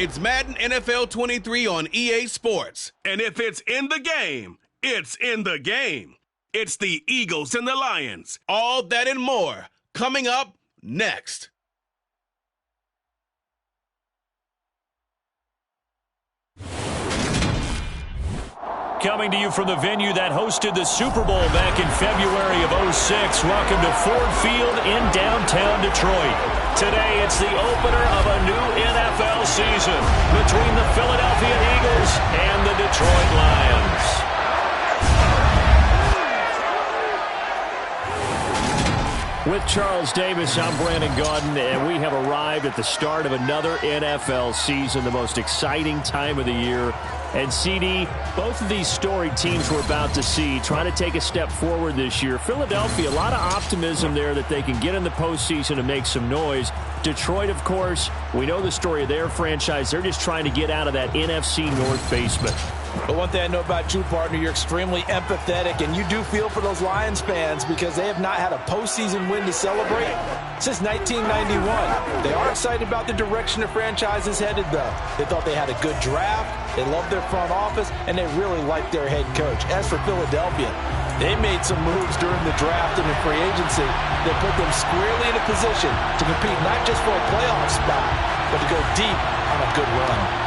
It's Madden NFL 23 on EA Sports. And if it's in the game, it's in the game. It's the Eagles and the Lions. All that and more coming up next. Coming to you from the venue that hosted the Super Bowl back in February of '06. Welcome to Ford Field in downtown Detroit. Today, it's the opener of a new NFL season between the Philadelphia Eagles and the Detroit Lions. With Charles Davis, I'm Brandon Gaudin, and we have arrived at the start of another NFL season, the most exciting time of the year. And CD, both of these storied teams we're about to see trying to take a step forward this year. Philadelphia, a lot of optimism there that they can get in the postseason and make some noise. Detroit, of course, we know the story of their franchise. They're just trying to get out of that NFC North basement. But one thing I know about you, partner, you're extremely empathetic, and you do feel for those Lions fans because they have not had a postseason win to celebrate since 1991. They are excited about the direction the franchise is headed, though. They thought they had a good draft, they loved their front office, and they really liked their head coach. As for Philadelphia, they made some moves during the draft and in free agency that put them squarely in a position to compete not just for a playoff spot, but to go deep on a good run.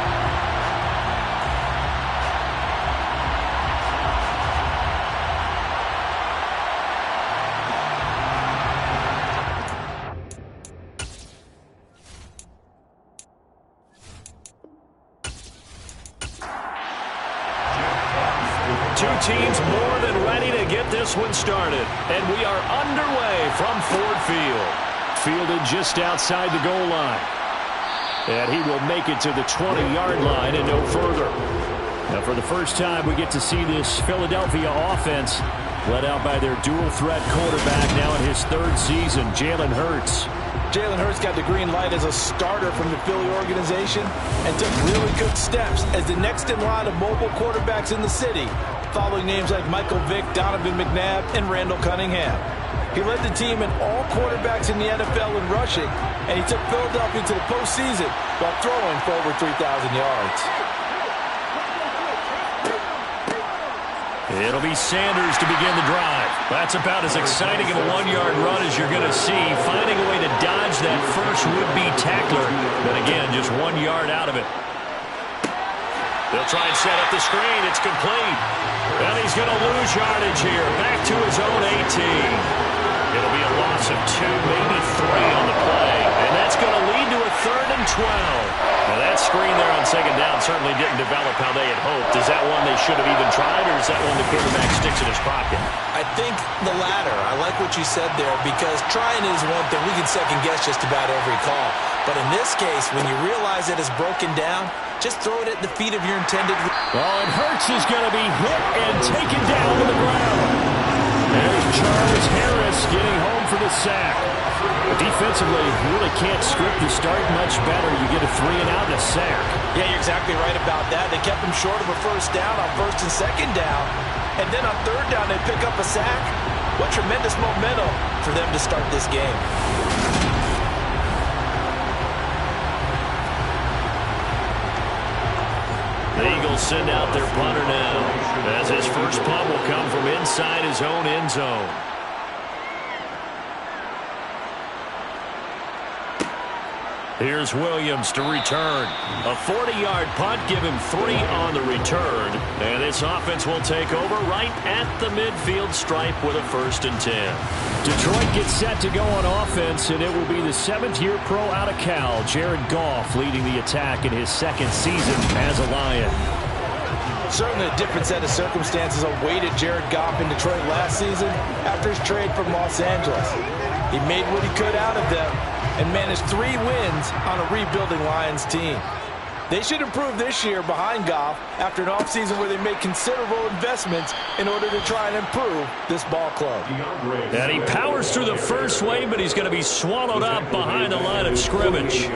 Teams more than ready to get this one started. And we are underway from Ford Field. Fielded just outside the goal line. And he will make it to the 20-yard line and no further. Now for the first time, we get to see this Philadelphia offense led out by their dual-threat quarterback now in his third season, Jalen Hurts. Jalen Hurts got the green light as a starter from the Philly organization and took really good steps as the next in line of mobile quarterbacks in the city, following names like Michael Vick, Donovan McNabb, and Randall Cunningham. He led the team in all quarterbacks in the NFL in rushing, and he took Philadelphia to the postseason while throwing for over 3,000 yards. It'll be Sanders to begin the drive. That's about as exciting of a one-yard run as you're going to see, finding a way to dodge that first would-be tackler. But again, just 1 yard out of it. They'll try and set up the screen. It's complete. And he's going to lose yardage here. Back to his own 18. It'll be a loss of 2, maybe 3 on the play. And that's going to lead to a 3rd and 12. Now that screen there on second down certainly didn't develop how they had hoped. Is that one they should have even tried, or is that one the quarterback sticks in his pocket? I think the latter. I like what you said there because trying is one thing. We can second guess just about every call. But in this case, when you realize it is broken down, just throw it at the feet of your intended. Oh, and Hurts is going to be hit and taken down to the ground. There's Charles Harris getting home for the sack. Defensively, you really can't script the start much better. You get a 3 and out and a sack. Yeah, you're exactly right about that. They kept him short of a first down on first and second down. And then on third down, they pick up a sack. What tremendous momentum for them to start this game. The Eagles send out their punter now, as his first punt will come from inside his own end zone. Here's Williams to return. A 40-yard punt, give him 3 on the return. And this offense will take over right at the midfield stripe with a 1st and 10. Detroit gets set to go on offense, and it will be the 7th-year pro out of Cal, Jared Goff, leading the attack in his 2nd season as a Lion. Certainly a different set of circumstances awaited Jared Goff in Detroit last season after his trade from Los Angeles. He made what he could out of them and managed 3 wins on a rebuilding Lions team. They should improve this year behind Goff after an offseason where they made considerable investments in order to try and improve this ball club. And he powers through the first wave, but he's going to be swallowed up behind the line of scrimmage.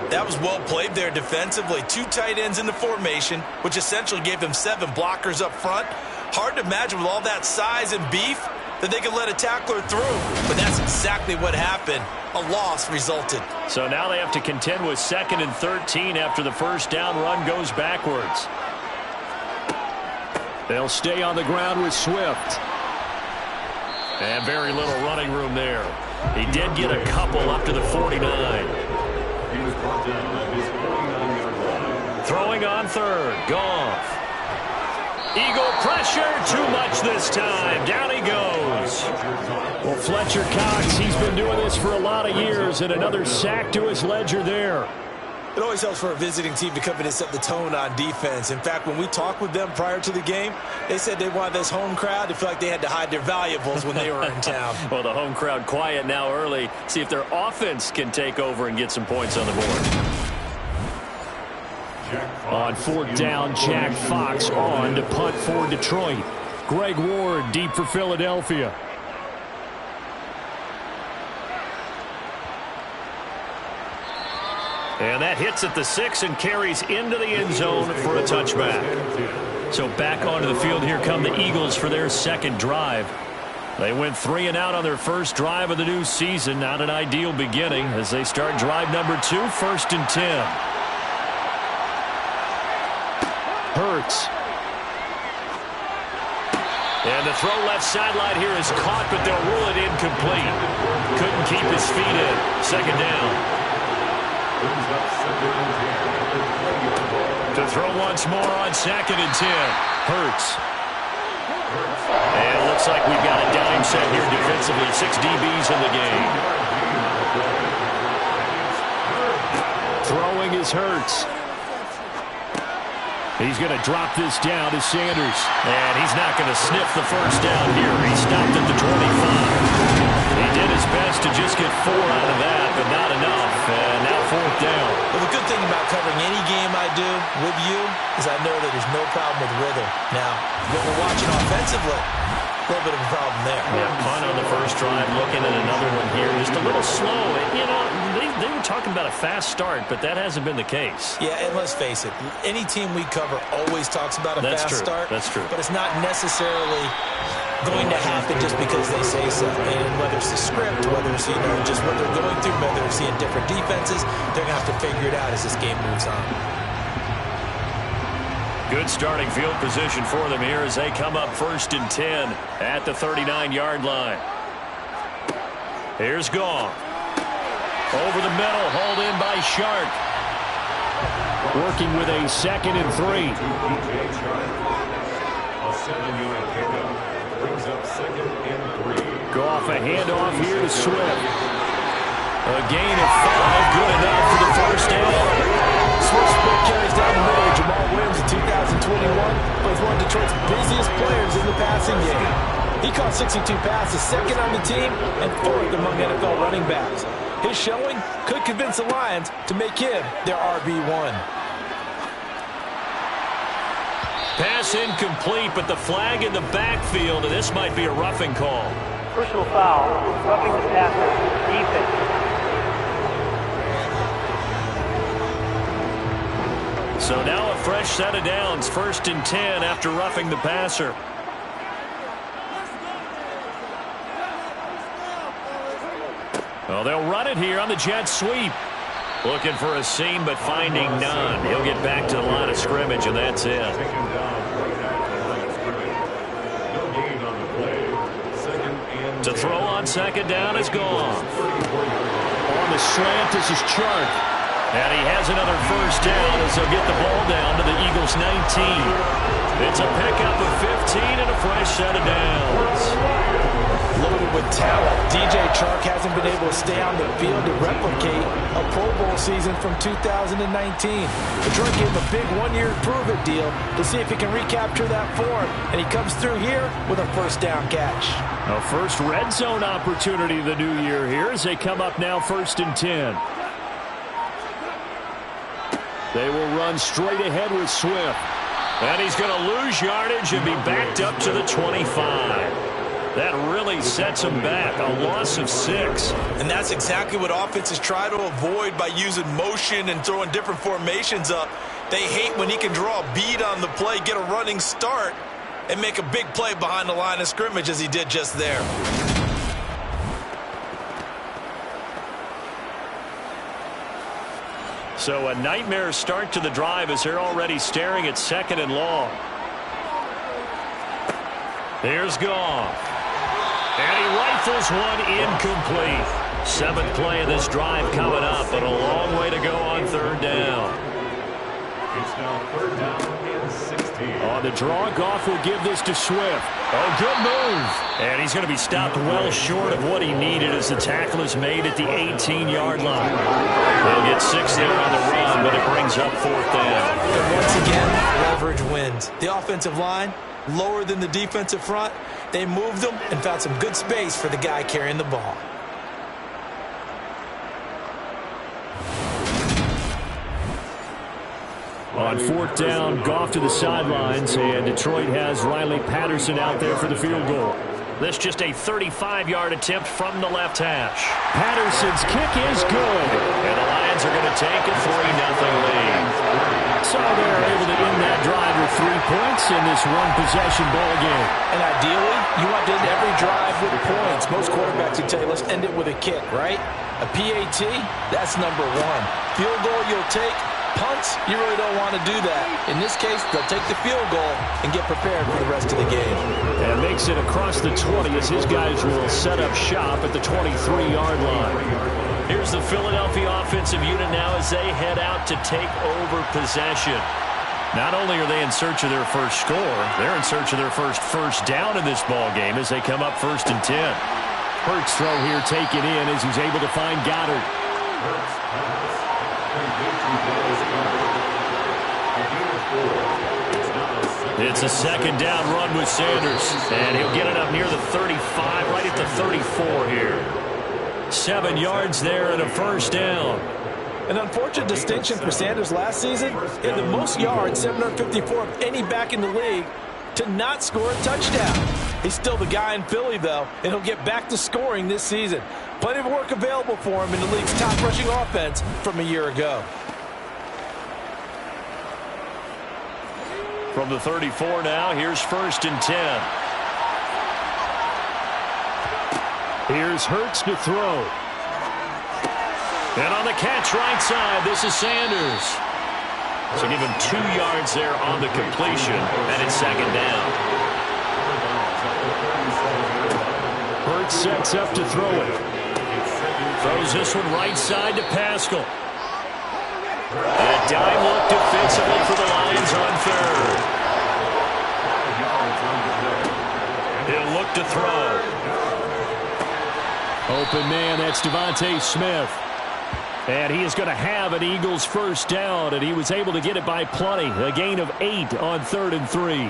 That was well played there defensively. 2 tight ends in the formation, which essentially gave them 7 blockers up front. Hard to imagine with all that size and beef that they could let a tackler through. But that's exactly what happened. a loss resulted. So now they have to contend with 2nd and 13 after the first down run goes backwards. They'll stay on the ground with Swift. And very little running room there. He did get a couple up to the 49. Throwing on 3rd. Goff. Eagle pressure. Too much this time. Down he goes. Well, Fletcher Cox, he's been doing this for a lot of years, and another sack to his ledger there. It always helps for a visiting team to come in and set the tone on defense. In fact, when we talked with them prior to the game, they said they wanted this home crowd to feel like they had to hide their valuables when they were in town. Well, the home crowd quiet now early. See if their offense can take over and get some points on the board. On 4th down, Jack Fox on to punt for Detroit. Greg Ward deep for Philadelphia. And that hits at the 6 and carries into the end zone for a touchback. So back onto the field, here come the Eagles for their 2nd drive. They went 3 and out on their first drive of the new season. Not an ideal beginning as they start drive number 2, 1st and 10. Hurts. And the throw left sideline here is caught, but they'll rule it incomplete. Couldn't keep his feet in. 2nd down. To throw once more on 2nd and 10. Hurts. And it looks like we've got a dime set here defensively. 6 DBs in the game. Throwing is Hurts. He's going to drop this down to Sanders. And he's not going to sniff the first down here. He stopped at the 25. He did his best to just get 4 out of that, but not enough. And now 4th down. Well, the good thing about covering any game I do with you is I know that there's no problem with rhythm. Now, when we're watching offensively, a little bit of a problem there. Yeah, punt on the first drive, looking at another one here. Just a little slow. You know, they were talking about a fast start, but that hasn't been the case. Yeah, and let's face it, any team we cover always talks about a fast start. That's true. But it's not necessarily going to happen just because they say so. And whether it's the script, whether it's, just what they're going through, whether they're seeing different defenses, they're going to have to figure it out as this game moves on. Good starting field position for them here as they come up 1st and 10 at the 39-yard line. Here's Goff. Over the middle, hauled in by Shark. Working with a 2nd and 3. Goff a handoff here to Swift. A gain of 5, good enough for the first down. Swift split carries down the middle. Jamal Williams in 2021 was one of Detroit's busiest players in the passing game. He caught 62 passes, 2nd on the team, and 4th among NFL running backs. His showing could convince the Lions to make him their RB1. Pass incomplete, but the flag in the backfield, and this might be a roughing call. Personal foul, roughing the passer, defense. So now a fresh set of downs, 1st and 10 after roughing the passer. Well, they'll run it here on the jet sweep. Looking for a seam, but finding none. He'll get back to the line of scrimmage, and that's it. To throw on 2nd down is Goff. On the slant, this is Chark. And he has another first down as they'll get the ball down to the Eagles' 19. It's a pickup of 15 and a fresh set of downs. Loaded with talent, DJ Chark hasn't been able to stay on the field to replicate a Pro Bowl season from 2019. Detroit gave him a big one-year prove-it deal to see if he can recapture that form, and he comes through here with a first down catch. A first red zone opportunity of the new year here as they come up now 1st and 10. They will run straight ahead with Swift. And he's going to lose yardage and be backed up to the 25. That really sets him back, a loss of 6. And that's exactly what offenses try to avoid by using motion and throwing different formations up. They hate when he can draw a bead on the play, get a running start, and make a big play behind the line of scrimmage as he did just there. So a nightmare start to the drive as they're already staring at 2nd and long. Here's Goff. And he rifles one incomplete. 7th play of this drive coming up, but a long way to go on 3rd down. It's now 3rd down and 16. On the draw, Goff will give this to Swift. Oh, good move. And he's going to be stopped well short of what he needed as the tackle is made at the 18-yard line. They'll get 6 there on the run, but it brings up 4th down. And once again, leverage wins. The offensive line, lower than the defensive front. They moved them and found some good space for the guy carrying the ball. On 4th down, Goff to the sidelines, and Detroit has Riley Patterson out there for the field goal. This just a 35-yard attempt from the left hash. Patterson's kick is good. And the Lions are going to take a 3-0 lead. So they're able to end that drive with 3 points in this one-possession ball game. And ideally, you want to end every drive with points. Most quarterbacks would tell you, let's end it with a kick, right? A PAT, that's number 1. Field goal you'll take. Punts, you really don't want to do that. In this case, they'll take the field goal and get prepared for the rest of the game. And makes it across the 20 as his guys will set up shop at the 23-yard line. Here's the Philadelphia offensive unit now as they head out to take over possession. Not only are they in search of their first score, they're in search of their first down in this ball game as they come up 1st and 10. Hurts throw here taken in as he's able to find Goddard. It's a 2nd down run with Sanders, and he'll get it up near the 35, right at the 34 here. 7 yards there and a 1st down. An unfortunate distinction for Sanders last season. He had the most yards, 754 of any back in the league, to not score a touchdown. He's still the guy in Philly, though, and he'll get back to scoring this season. Plenty of work available for him in the league's top rushing offense from a year ago. From the 34 now, here's 1st and 10. Here's Hurts to throw. And on the catch right side, this is Sanders. So give him 2 yards there on the completion, and it's 2nd down. Hurts sets up to throw it. Throws this one right side to Pascal. And a dime look defensively for the Lions on 3rd. He'll look to throw. Open man, that's Devontae Smith. And he is going to have an Eagles 1st down, and he was able to get it by plenty. A gain of 8 on 3rd and 3.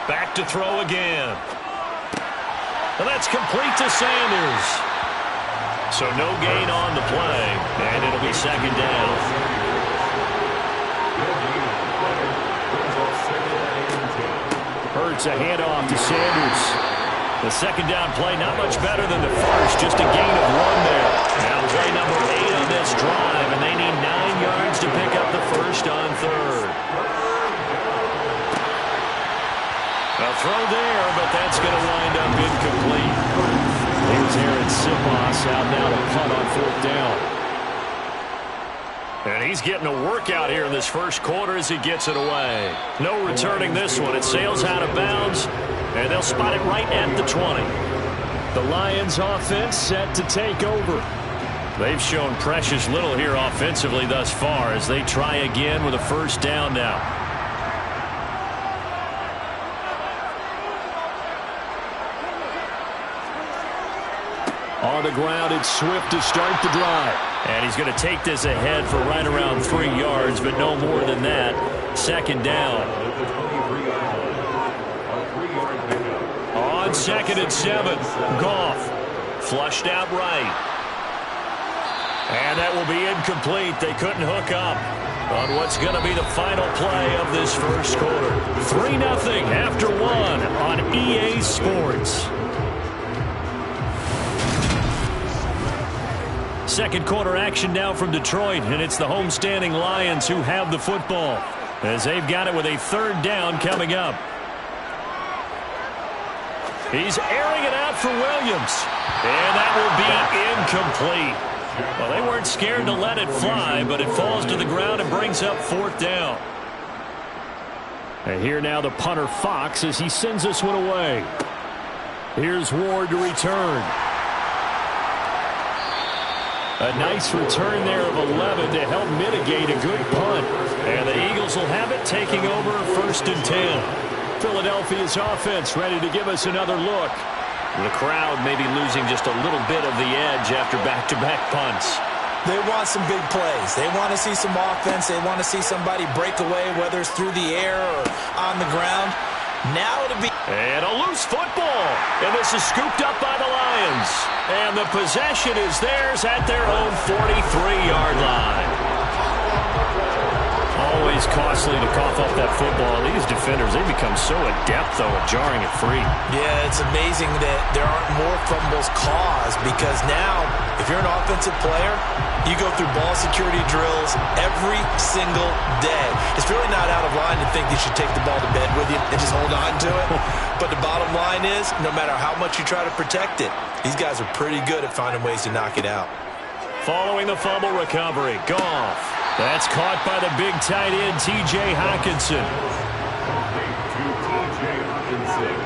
Back to throw again. And that's complete to Sanders. So no gain on the play, and it'll be 2nd down. Hurts a handoff to Sanders. The 2nd down play not much better than the first, just a gain of 1 there. Now play number 8 on this drive, and they need 9 yards to pick up the 1st on 3rd. A throw there, but that's going to wind up incomplete. Here's Aaron Siposs out now to punt on 4th down. And he's getting a workout here in this 1st quarter as he gets it away. No returning this one. It sails out of bounds, and they'll spot it right at the 20. The Lions offense set to take over. They've shown precious little here offensively thus far as they try again with a 1st down now. On the ground, it's Swift to start the drive. And he's going to take this ahead for right around 3 yards, but no more than that. 2nd down. On 2nd and 7, Goff flushed out right. And that will be incomplete. They couldn't hook up on what's going to be the final play of this 1st quarter. 3-0 after 1 on EA Sports. Second quarter action now from Detroit, and it's the homestanding Lions who have the football as they've got it with a third down coming up. He's airing it out for Williams, and that will be incomplete. Well, they weren't scared to let it fly, but it falls to the ground and brings up fourth down. And here now the punter Fox as he sends this one away. Here's Ward to return. A nice return there of 11 to help mitigate a good punt. And the Eagles will have it, taking over 1st and 10. Philadelphia's offense ready to give us another look. The crowd may be losing just a little bit of the edge after back-to-back punts. They want some big plays. They want to see some offense. They want to see somebody break away, whether it's through the air or on the ground. Now to be... And a loose football. And this is scooped up by the Lions. And the possession is theirs at their own 43-yard line. Always costly to cough up that football. These defenders, they become so adept, though, at jarring it free. Yeah, it's amazing that there aren't more fumbles caused because now, if you're an offensive player, you go through ball security drills every single day. It's really not out of line to think you should take the ball to bed with you and just hold on to it. But the bottom line is, no matter how much you try to protect it, these guys are pretty good at finding ways to knock it out. Following the fumble recovery, Goff. That's caught by the big tight end, T.J. Hockenson. T.J. Hockenson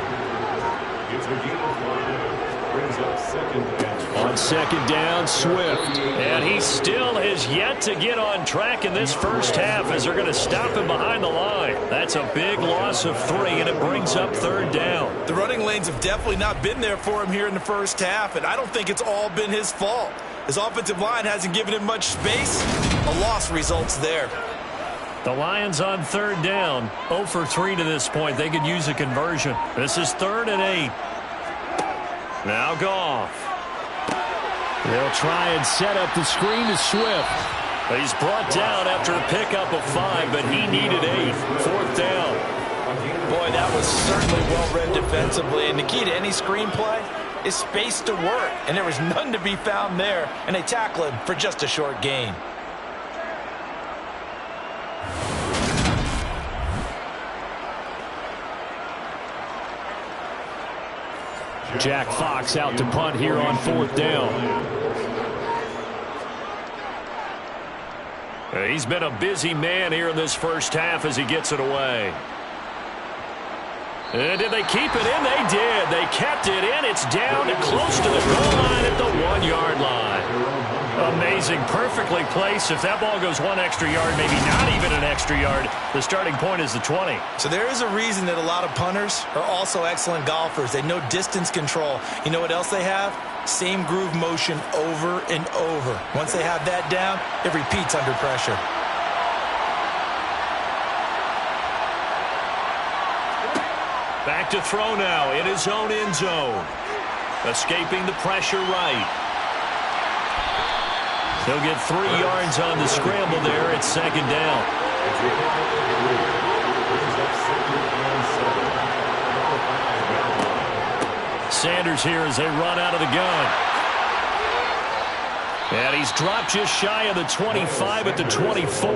gets a gain of 5, brings up 2nd down. On 2nd down, Swift. And he still has yet to get on track in this first half as they're going to stop him behind the line. That's a big loss of 3, and it brings up 3rd down. The running lanes have definitely not been there for him here in the first half, and I don't think it's all been his fault. His offensive line hasn't given him much space. A loss results there. The Lions on 3rd down. 0 for 3 to this point. They could use a conversion. This is 3rd and 8. Now Goff. They'll try and set up the screen to Swift. He's brought down after a pickup of 5, but he needed 8. 4th down. Boy, that was certainly well-read defensively. And the key to any screenplay is space to work. And there was none to be found there. And they tackle him for just a short gain. Jack Fox out to punt here on 4th down. He's been a busy man here in this first half as he gets it away. And did they keep it in? They did. They kept it in. It's down to close to the goal line at the 1-yard line. Amazing. Perfectly placed. If that ball goes 1 extra yard, maybe not even an extra yard, the starting point is the 20. So there is a reason that a lot of punters are also excellent golfers. They know distance control. You know what else they have? Same groove motion over and over. Once they have that down, it repeats under pressure. Back to throw now in his own end zone. Escaping the pressure right. He'll get 3 yards on the scramble there at 2nd down. Sanders here as they run out of the gun. And he's dropped just shy of the 25 at the 24.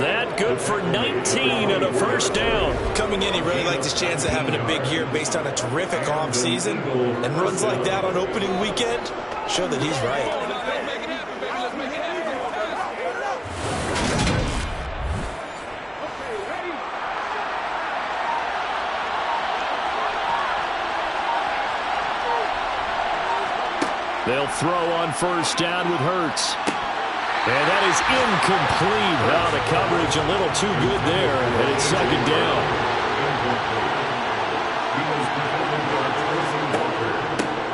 That good for 19 and a 1st down. Coming in, he really liked his chance of having a big year based on a terrific offseason. And runs like that on opening weekend show that he's right. They'll throw on 1st down with Hurts. And that is incomplete. Well, the coverage a little too good there, and it's 2nd down.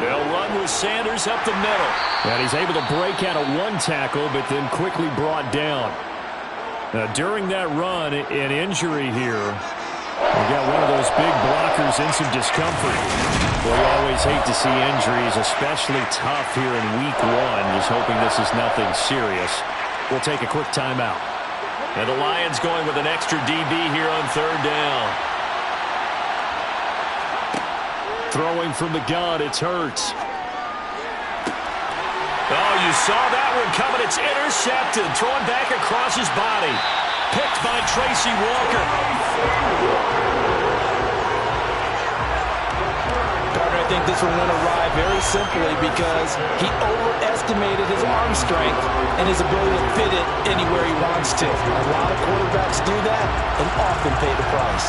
They'll run with Sanders up the middle. And he's able to break out of 1 tackle, but then quickly brought down. Now, during that run, an injury here. We got one of those big blockers in some discomfort. Well, we always hate to see injuries, especially tough here in week 1. Just hoping this is nothing serious. We'll take a quick timeout. And the Lions going with an extra DB here on 3rd down. Throwing from the gun, it's Hurts. Oh, you saw that one coming. It's intercepted. Throwing back across his body. Picked by Tracy Walker. I think this one went awry very simply because he overestimated his arm strength and his ability to fit it anywhere he wants to. A lot of quarterbacks do that and often pay the price.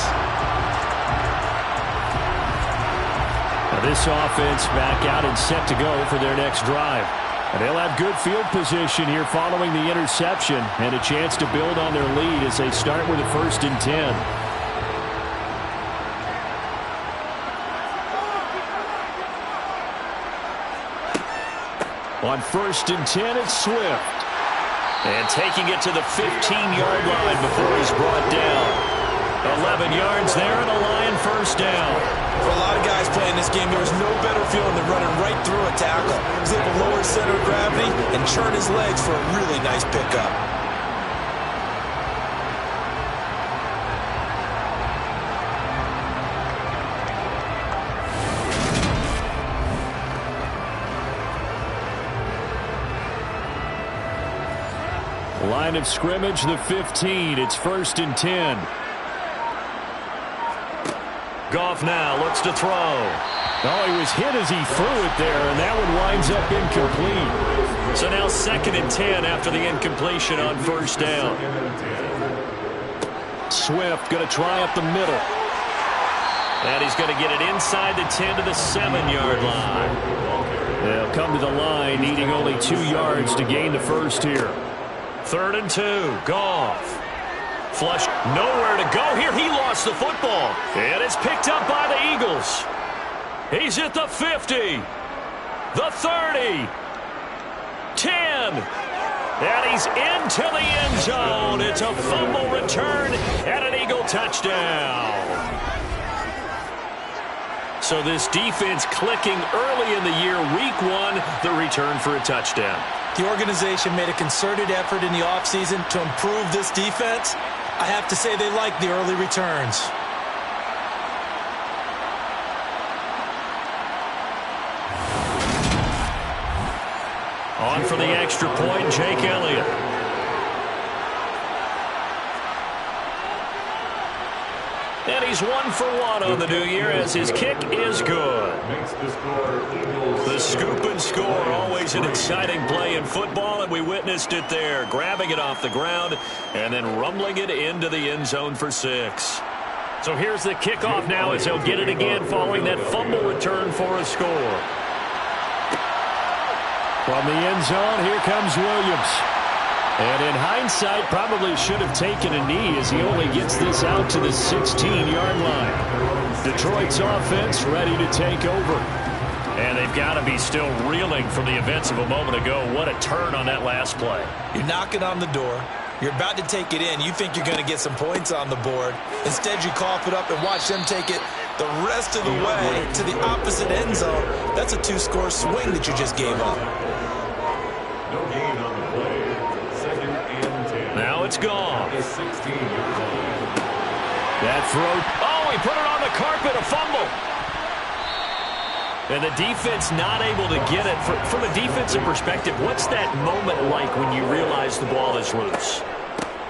Now this offense back out and set to go for their next drive. And they'll have good field position here following the interception and a chance to build on their lead as they start with a 1st and 10. On 1st and 10, it's Swift. And taking it to the 15-yard line before he's brought down. 11 yards there and a Lion 1st down. For a lot of guys playing this game, there was no better feeling than running right through a tackle. He was able to lower his center of gravity and churn his legs for a really nice pickup. Line of scrimmage, the 15. It's 1st and 10. Goff now looks to throw. Oh, he was hit as he threw it there, and that one winds up incomplete. So now 2nd and 10 after the incompletion on 1st down. Swift going to try up the middle. And he's going to get it inside the 10 to the 7-yard line. They'll come to the line, needing only 2 yards to gain the 1st here. 3rd and 2, Goff. Flush, nowhere to go here. He lost the football. And it's picked up by the Eagles. He's at the 50, the 30, 10. And he's into the end zone. It's a fumble return and an Eagle touchdown. So this defense clicking early in the year, week 1, the return for a touchdown. The organization made a concerted effort in the offseason to improve this defense. I have to say they like the early returns. On for the extra point, Jake Elliott. And he's 1 for 1 on the new year as his kick is good. The scoop and score, always an exciting play in football, and we witnessed it there, grabbing it off the ground and then rumbling it into the end zone for 6. So here's the kickoff now as he'll get it again following that fumble return for a score. From the end zone, here comes Williams. And in hindsight, probably should have taken a knee as he only gets this out to the 16-yard line. Detroit's offense ready to take over. And they've got to be still reeling from the events of a moment ago. What a turn on that last play. You're knocking on the door. You're about to take it in. You think you're going to get some points on the board. Instead, you cough it up and watch them take it the rest of the way to the opposite end zone. That's a 2-score swing that you just gave up. No gain on the play. 2nd and 10. Now it's gone. That throw. Oh, he put it on the carpet, a fumble. And the defense not able to get it. From a defensive perspective, what's that moment like when you realize the ball is loose?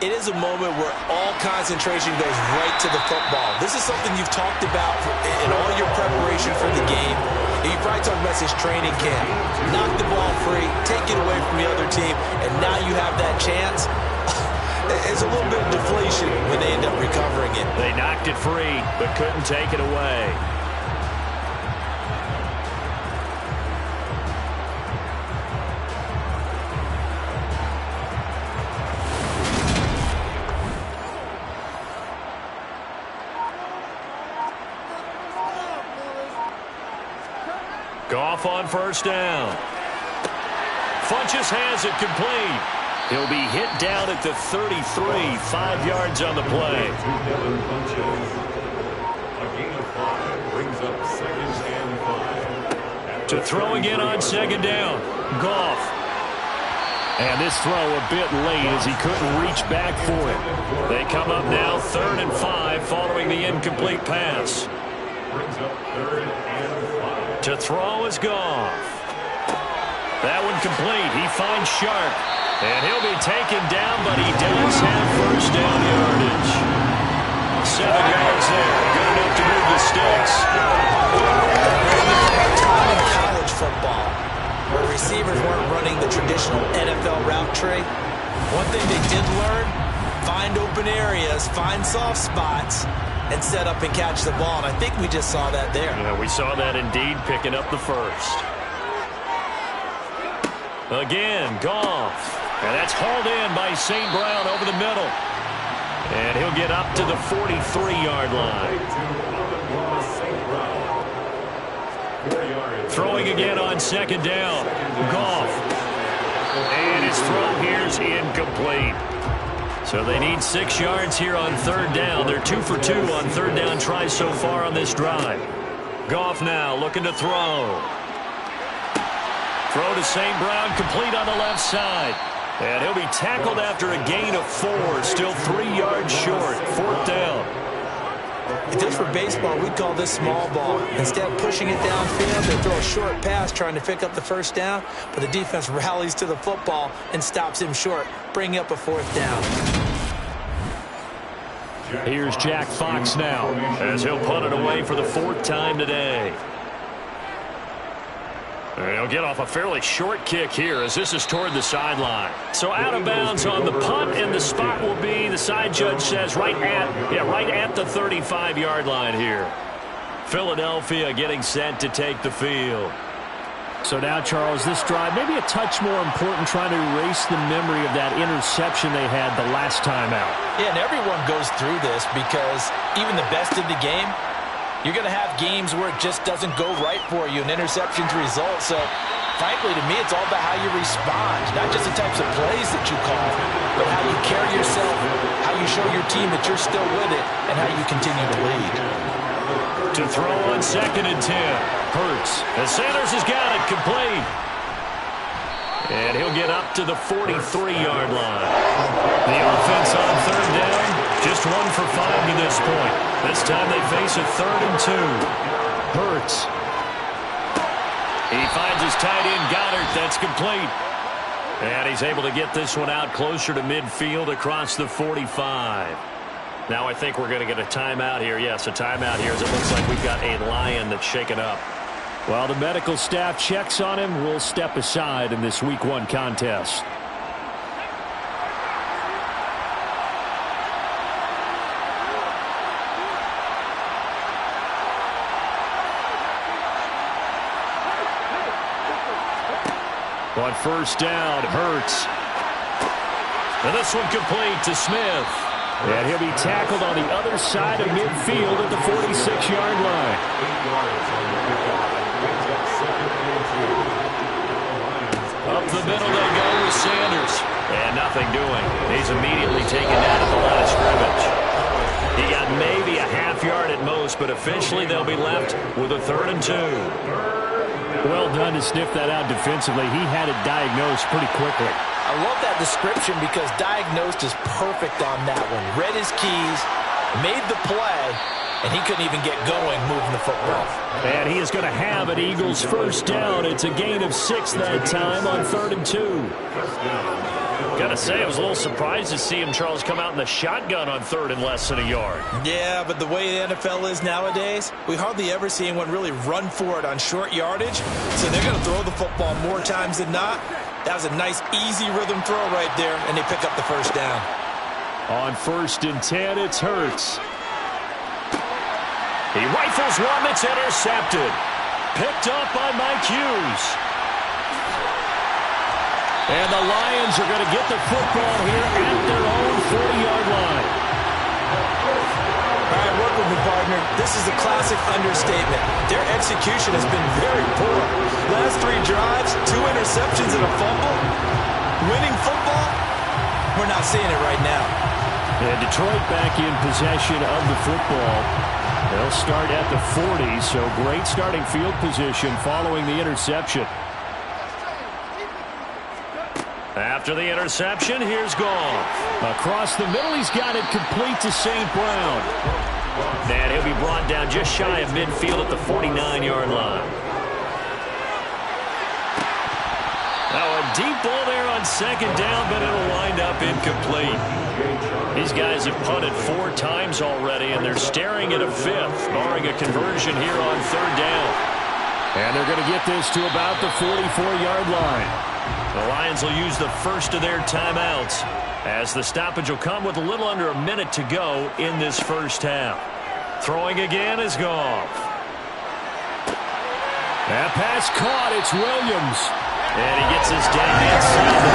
It is a moment where all concentration goes right to the football. This is something you've talked about in all your preparation for the game. You probably talked about this training camp. Knock the ball free, take it away from the other team, and now you have that chance. It's a little bit of deflation when they end up recovering it. They knocked it free, but couldn't take it away. Goff on 1st down. Funchess has it complete. He'll be hit down at the 33, 5 yards on the play. A gain of 5 brings up 2nd and 5. To throw again on 2nd down. Goff. And this throw a bit late as he couldn't reach back for it. They come up now 3rd and 5 following the incomplete pass. Brings up 3rd and 5. To throw is Goff. That one complete. He finds Sharp. And he'll be taken down, but he does have first down yardage. 7 yards there. Good enough to move the sticks. Time in college football where receivers weren't running the traditional NFL route tree. One thing they did learn, find open areas, find soft spots, and set up and catch the ball. And I think we just saw that there. Yeah, we saw that indeed, picking up the first. Again, Goff. And that's hauled in by St. Brown over the middle. And he'll get up to the 43-yard line. Throwing again on second down. Goff. And his throw here's incomplete. So they need 6 yards here on third down. They're 2 for 2 on third down tries so far on this drive. Goff now looking to throw. Throw to St. Brown, complete on the left side. And he'll be tackled after a gain of 4, still 3 yards short. 4th down. If this were baseball, we'd call this small ball. Instead of pushing it downfield, they throw a short pass trying to pick up the first down, but the defense rallies to the football and stops him short, bringing up a 4th down. Here's Jack Fox now, as he'll punt it away for the 4th time today. And he'll get off a fairly short kick here as this is toward the sideline. So out of bounds on the punt, and the spot will be, the side judge says, right at the 35-yard line here. Philadelphia getting set to take the field. So now, Charles, this drive maybe a touch more important, trying to erase the memory of that interception they had the last time out. Yeah, and everyone goes through this because even the best in the game, you're going to have games where it just doesn't go right for you, and interceptions result. So, frankly, to me, it's all about how you respond, not just the types of plays that you call, but how you carry yourself, how you show your team that you're still with it, and how you continue to lead. To throw on 2nd and 10. Hurts. And Sanders has got it complete. And he'll get up to the 43-yard line. The offense on third down, just 1 for 5 to this point. This time they face a 3rd and 2. Hurts. He finds his tight end, Goddard. That's complete. And he's able to get this one out closer to midfield across the 45. Now I think we're going to get a timeout here. Yes, a timeout here as it looks like we've got a Lion that's shaken up. While the medical staff checks on him, we'll step aside in this Week 1 contest. On first down, Hurts. And this one complete to Smith. And he'll be tackled on the other side of midfield at the 46-yard line. Up the middle they go with Sanders. And nothing doing. He's immediately taken down at the line of scrimmage. He got maybe a half yard at most, but eventually they'll be left with a 3rd and 2. Well done to sniff that out defensively. He had it diagnosed pretty quickly. I love that description because diagnosed is perfect on that one. Read his keys, made the play, and he couldn't even get going moving the football. And he is going to have an Eagles first down. It's a gain of 6 that time on 3rd and 2. Gotta say, I was a little surprised to see him, Charles, come out in the shotgun on 3rd and less than a yard. Yeah, but the way the NFL is nowadays, we hardly ever see anyone really run for it on short yardage. So they're going to throw the football more times than not. That was a nice, easy rhythm throw right there, and they pick up the first down. On 1st and 10, it's Hurts. He rifles one that's intercepted. Picked up by Mike Hughes. And the Lions are going to get the football here at their own 40-yard line. All right, work with me, partner. This is a classic understatement. Their execution has been very poor. Last 3 drives, 2 interceptions and a fumble. Winning football? We're not seeing it right now. And Detroit back in possession of the football. They'll start at the 40, so great starting field position following the interception. After the interception, here's Goff. Across the middle, he's got it complete to St. Brown. And he'll be brought down just shy of midfield at the 49-yard line. Now a deep ball there on second down, but it'll wind up incomplete. These guys have punted 4 times already, and they're staring at a 5th, barring a conversion here on third down. And they're going to get this to about the 44-yard line. The Lions will use the first of their timeouts, as the stoppage will come with a little under a minute to go in this first half. Throwing again is Goff. That pass caught. It's Williams. And he gets his down inside the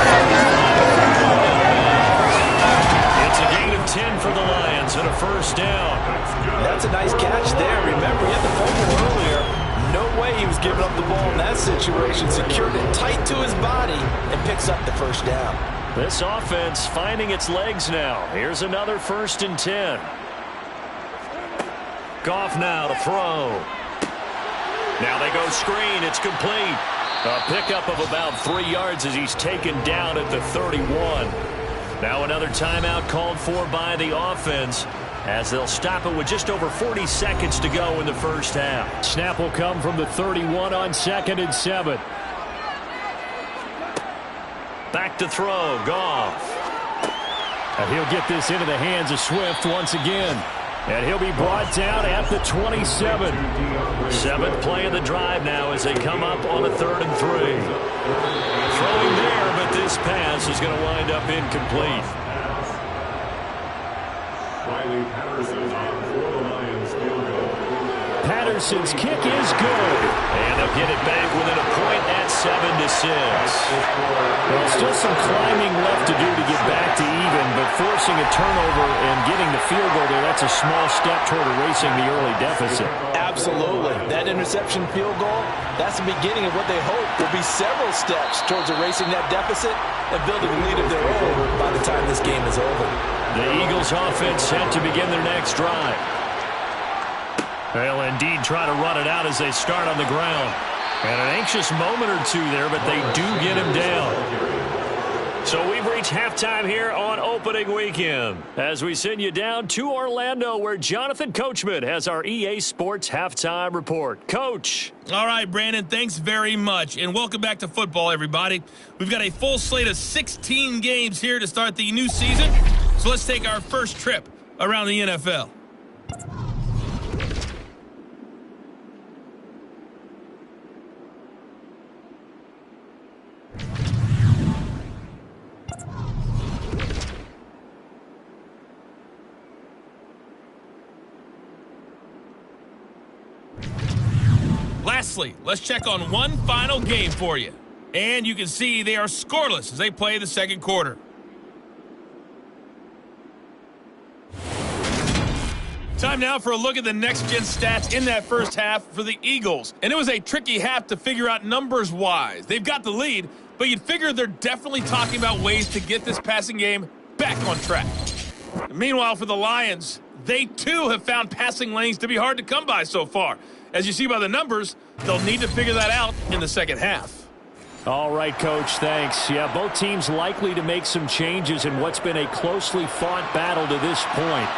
35. It's a gain of 10 for the Lions and a first down. That's a nice catch there. Remember, he had the fumble earlier. No way he was giving up the ball in that situation. Secured it tight to his body and picks up the first down. This offense finding its legs now. Here's another 1st and 10. Goff now to throw. Now they go screen. It's complete. A pickup of about 3 yards as he's taken down at the 31. Now another timeout called for by the offense, as they'll stop it with just over 40 seconds to go in the first half. Snap will come from the 31 on 2nd and 7. Back to throw. Goff. And he'll get this into the hands of Swift once again. And he'll be brought down at the 27. 7th play of the drive now as they come up on a 3rd and 3. Throwing there, but this pass is going to wind up incomplete. Riley Patterson on for the Lions field goal. Patterson's kick is good. And they'll get it back within a point at 7-6. Well, still some climbing left to do to get back to even, but forcing a turnover and getting the field goal there, that's a small step toward erasing the early deficit. Absolutely. That interception field goal, that's the beginning of what they hope will be several steps towards erasing that deficit and building a lead of their own by the time this game is over. The Eagles offense set to begin their next drive. They'll indeed try to run it out as they start on the ground. And an anxious moment or two there, but they do get him down. So we've reached halftime here on opening weekend as we send you down to Orlando, where Jonathan Coachman has our EA Sports halftime report. Coach. All right, Brandon, thanks very much. And welcome back to football, everybody. We've got a full slate of 16 games here to start the new season. So let's take our first trip around the NFL. Lastly, let's check on one final game for you. And you can see they are scoreless as they play the second quarter. Time now for a look at the next-gen stats in that first half for the Eagles. And it was a tricky half to figure out numbers-wise. They've got the lead, but you'd figure they're definitely talking about ways to get this passing game back on track. Meanwhile, for the Lions, they too have found passing lanes to be hard to come by so far. As you see by the numbers, they'll need to figure that out in the second half. All right, Coach, thanks. Yeah, both teams likely to make some changes in what's been a closely fought battle to this point.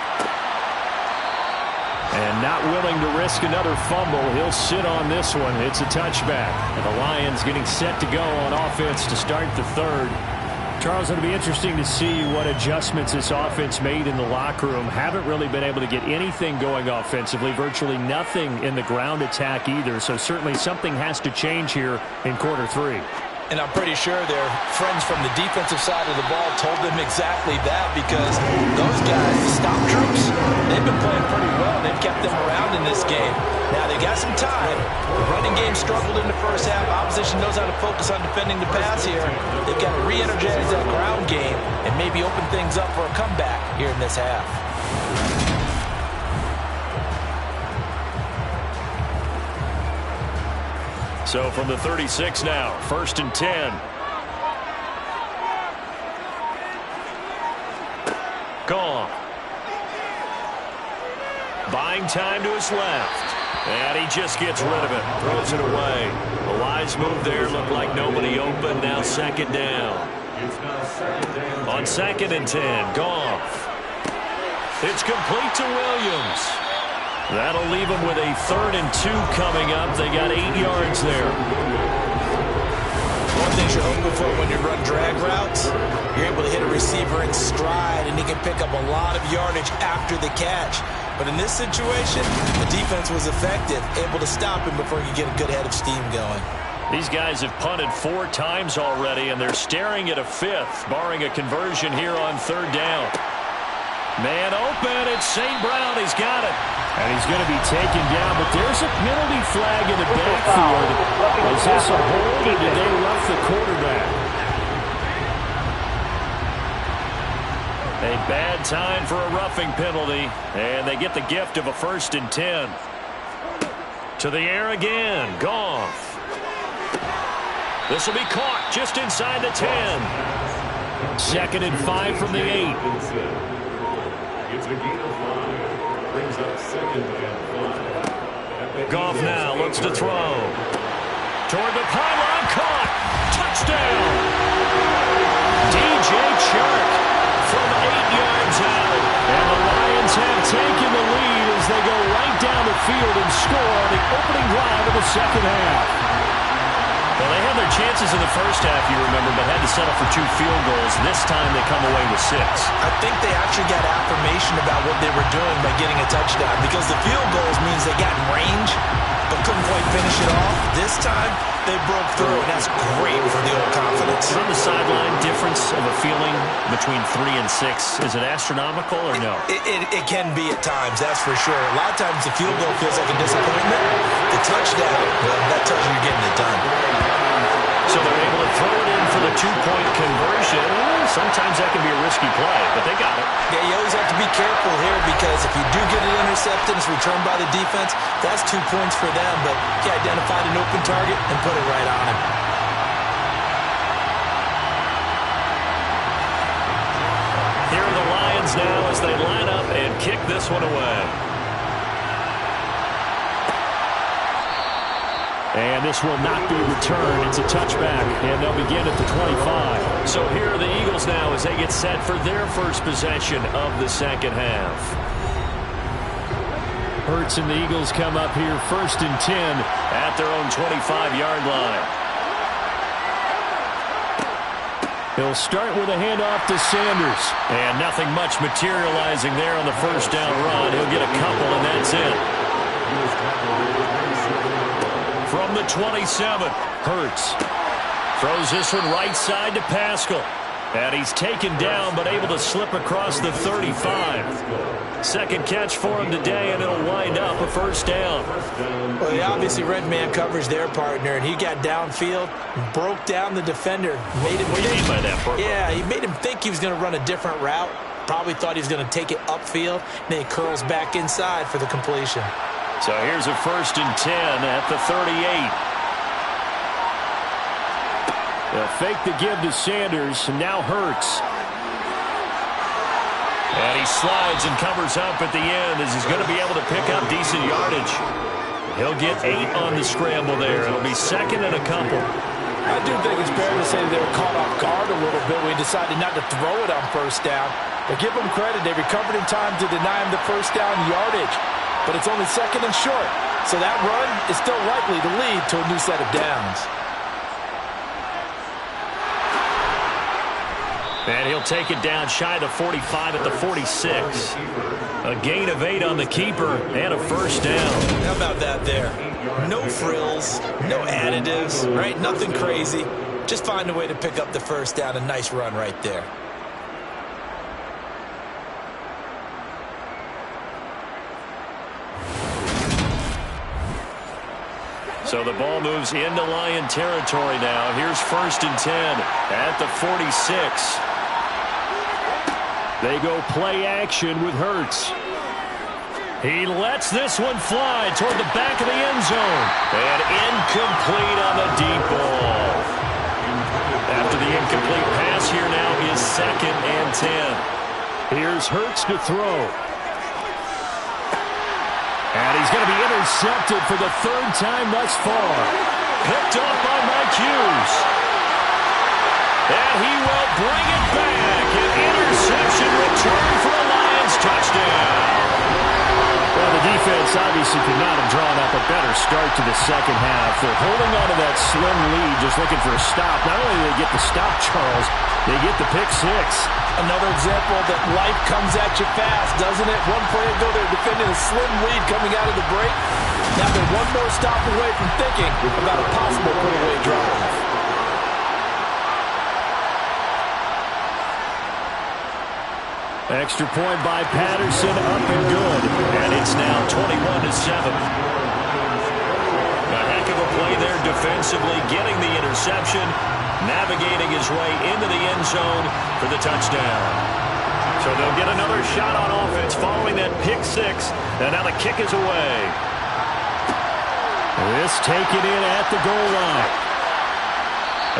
And not willing to risk another fumble, he'll sit on this one. It's a touchback. And the Lions getting set to go on offense to start the third. Charles, it'll be interesting to see what adjustments this offense made in the locker room. Haven't really been able to get anything going offensively, virtually nothing in the ground attack either. So certainly something has to change here in quarter 3. And I'm pretty sure their friends from the defensive side of the ball told them exactly that, because those guys, the stop troops, they've been playing pretty well. They've kept them around in this game. Now, they got some time. The running game struggled in the first half. Opposition knows how to focus on defending the pass here. They've got to re-energize that ground game and maybe open things up for a comeback here in this half. So from the 36 now, 1st and 10. Gone. Buying time to his left. And he just gets rid of it. Throws it away. A wise move there. Looked like nobody open. Now 2nd down. On 2nd and 10. Goff. It's complete to Williams. That'll leave them with a 3rd and 2 coming up. They got 8 yards there. of things you're hoping for when you run drag routes. You're able to hit a receiver in stride, and he can pick up a lot of yardage after the catch. But in this situation, the defense was effective, able to stop him before he could get a good head of steam going. These guys have punted 4 times already, and they're staring at a 5th, barring a conversion here on 3rd down. Man open, it's St. Brown. He's got it. And he's going to be taken down, but there's a penalty flag in the backfield. Is this a hold, or did they rough the quarterback? A bad time for a roughing penalty, and they get the gift of a 1st and 10. To the air again, Goff. This will be caught just inside the 10. 2nd and 5 from the 8. It's a gain of 5. Brings up 2nd and 5. Goff now looks to throw. Toward the pylon, caught. Touchdown. DJ Chark from 8 yards out. And the Lions have taken the lead as they go right down the field and score on the opening drive of the 2nd half. Well, they had their chances in the 1st half, you remember, but had to settle for 2 field goals. This time they come away with 6. I think they actually got affirmation about what they were doing by getting a touchdown, because the field goals means they got in range but couldn't quite finish it off. This time, they broke through, and that's great for the old confidence. From the sideline, difference of a feeling between 3 and 6, is it astronomical or no? It can be at times, that's for sure. A lot of times the field goal feels like a disappointment. The touchdown, well, that tells you you're getting it done. So they're able to throw it in for the 2-point conversion. Sometimes that can be a risky play, but they got it. Yeah, you always have to be careful here, because if you do get it intercepted, it's returned by the defense, that's 2 points for them, but he identified an open target and put it right on him. Here are the Lions now as they line up and kick this one away. And this will not be returned. It's a touchback, and they'll begin at the 25. So here are the Eagles now as they get set for their first possession of the 2nd half. Hurts and the Eagles come up here 1st and 10 at their own 25-yard line. He'll start with a handoff to Sanders. And nothing much materializing there on the 1st down run. He'll get a couple, and that's it. From the 27, Hurts throws this one right side to Pascal. And he's taken down, but able to slip across the 35. 2nd catch for him today, and it'll wind up a 1st down. Well, he obviously read man coverage their partner, and he got downfield, broke down the defender. Made him what do you mean by that, Burt? Yeah, he made him think he was going to run a different route. Probably thought he was going to take it upfield. Then he curls back inside for the completion. So here's a 1st and 10 at the 38. They'll fake the give to Sanders, and now Hurts. And he slides and covers up at the end as he's going to be able to pick up decent yardage. He'll get 8 on the scramble there. It'll be 2nd and a couple. I do think it's fair to say that they were caught off guard a little bit. We decided not to throw it on 1st down. But give them credit. They recovered in time to deny him the 1st down yardage. But it's only 2nd and short. So that run is still likely to lead to a new set of downs. And he'll take it down shy of the 45 at the 46. A gain of 8 on the keeper and a 1st down. How about that there? No frills, no additives, right? Nothing crazy. Just find a way to pick up the 1st down. A nice run right there. So the ball moves into Lion territory now. Here's 1st and 10 at the 46. They go play action with Hurts. He lets this one fly toward the back of the end zone. And incomplete on the deep ball. After the incomplete pass, here now is 2nd and 10. Here's Hurts to throw. And he's going to be intercepted for the 3rd time thus far. Picked off by Mike Hughes. And he will bring it back. An interception return for a Lions touchdown. Well, the defense obviously could not have drawn up a better start to the second half. They're holding on to that slim lead, just looking for a stop. Not only do they get the stop, Charles, they get the pick six. Another example that life comes at you fast, doesn't it? One play ago, they're defending a slim lead coming out of the break. Now they're one more stop away from thinking about a possible put-away drive. Extra point by Patterson, up and good. And it's now 21-7. A heck of a play there defensively, getting the interception, navigating his way into the end zone for the touchdown. So they'll get another shot on offense following that pick six. And now the kick is away. This taken in at the goal line.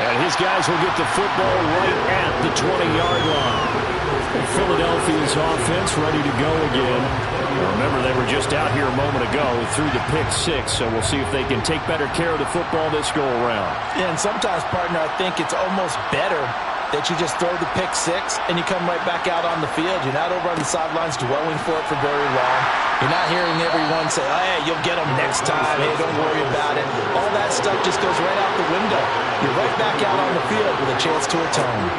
And his guys will get the football right at the 20-yard line. And Philadelphia's offense ready to go again. Remember, they were just out here a moment ago through the pick six, so we'll see if they can take better care of the football this go-around. Yeah, and sometimes, partner, I think it's almost better that you just throw the pick six and you come right back out on the field. You're not over on the sidelines dwelling for it for very long. You're not hearing everyone say, oh, hey, you'll get them next time. Hey, don't worry about it. All that stuff just goes right out the window. You're right back out on the field with a chance to atone.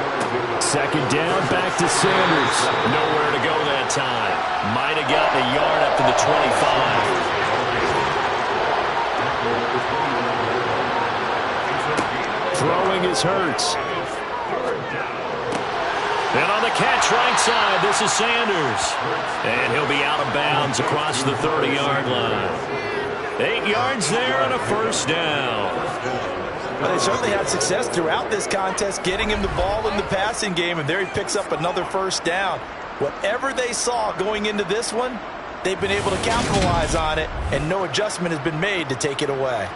Second down, back to Sanders. Nowhere to go that time. Might have gotten a yard up to the 25. Throwing is Hurts. And on the catch right side, this is Sanders. And he'll be out of bounds across the 30-yard line. 8 yards there and a first down. Well, they certainly had success throughout this contest getting him the ball in the passing game, and there he picks up another first down. Whatever they saw going into this one, they've been able to capitalize on it, and no adjustment has been made to take it away.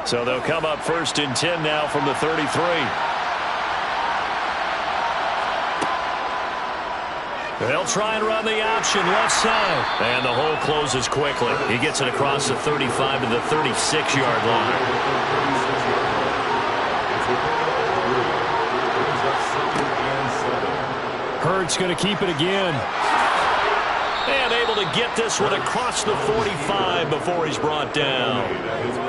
So they'll come up 1st and 10 now from the 33. They'll try and run the option left side. And the hole closes quickly. He gets it across the 35 to the 36-yard line. Hurts going to keep it again. And able to get this one across the 45 before he's brought down.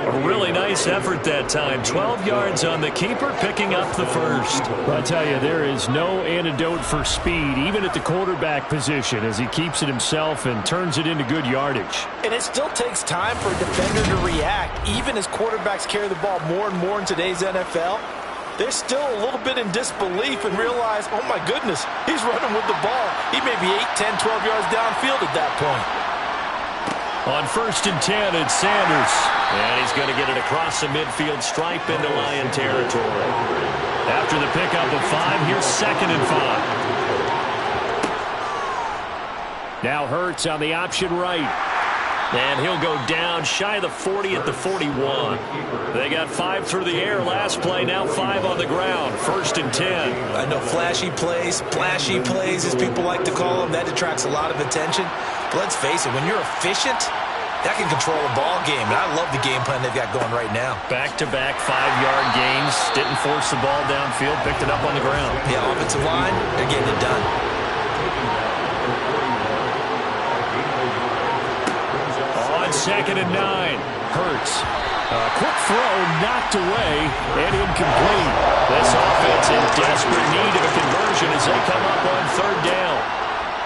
A really nice effort that time. 12 yards on the keeper, picking up the first. I tell you, there is no antidote for speed, even at the quarterback position, as he keeps it himself and turns it into good yardage. And it still takes time for a defender to react, even as quarterbacks carry the ball more and more in today's NFL. They're still a little bit in disbelief and realize, oh my goodness, he's running with the ball. He may be 8, 10, 12 yards downfield at that point. On 1st and 10, it's Sanders. And he's going to get it across the midfield stripe into Lion territory. After the pickup of 5, here's 2nd and 5. Now Hurts on the option right. And he'll go down shy of the 40 at the 41. They got 5 through the air last play, now 5 on the ground. 1st and 10. I know flashy plays, as people like to call them, that attracts a lot of attention. But let's face it, when you're efficient, that can control a ball game. And I love the game plan they've got going right now. Back-to-back 5-yard gains. Didn't force the ball downfield, picked it up on the ground. Yeah, offensive line, they're getting it done. On 2nd and 9. Hurts. A quick throw knocked away and incomplete. This offense in desperate need of a conversion as they come up on 3rd down.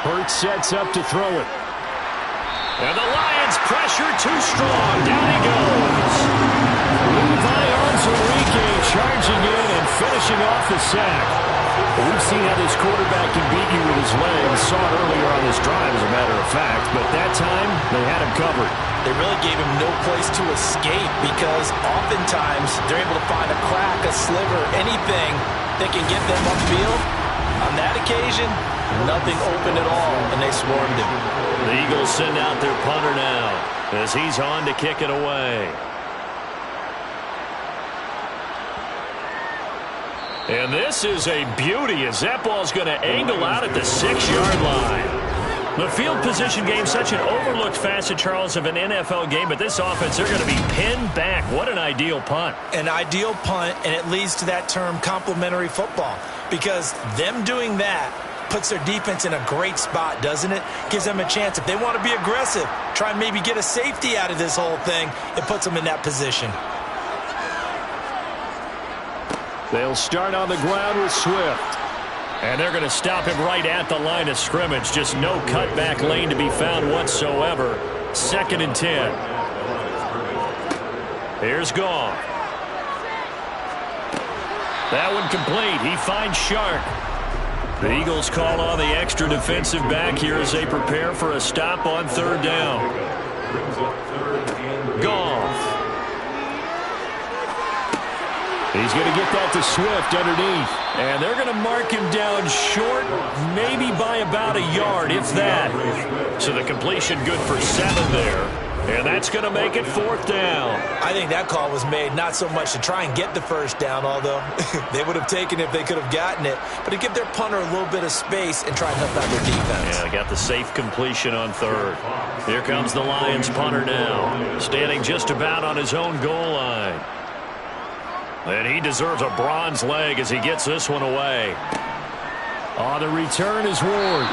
Hurts sets up to throw it. And the Lions pressure too strong. Down he goes. Levi Onwuzurike charging in and finishing off the sack. We've seen how this quarterback can beat you with his legs. Saw it earlier on this drive, as a matter of fact. But that time, they had him covered. They really gave him no place to escape because oftentimes they're able to find a crack, a sliver, anything that can get them upfield. On that occasion, nothing open at all, and they swarmed him. The Eagles send out their punter now as he's on to kick it away. And this is a beauty as that ball's going to angle out at the 6-yard line. The field position game, such an overlooked facet, Charles, of an NFL game, but this offense, they're going to be pinned back. What an ideal punt. An ideal punt, and it leads to that term, complementary football, because them doing that puts their defense in a great spot, doesn't it? Gives them a chance. If they want to be aggressive, try and maybe get a safety out of this whole thing, it puts them in that position. They'll start on the ground with Swift. And they're going to stop him right at the line of scrimmage. Just no cutback lane to be found whatsoever. 2nd and 10. Here's Goff. That one complete. He finds Shark. The Eagles call on the extra defensive back here as they prepare for a stop on 3rd down. Goff. He's going to get that to Swift underneath. And they're going to mark him down short, maybe by about a yard, if that. So the completion good for 7 there. And that's going to make it 4th down. I think that call was made not so much to try and get the 1st down, although they would have taken it if they could have gotten it, but to give their punter a little bit of space and try and help out their defense. Yeah, got the safe completion on 3rd. Here comes the Lions punter now, standing just about on his own goal line. And he deserves a bronze leg as he gets this one away. On the return is Ward.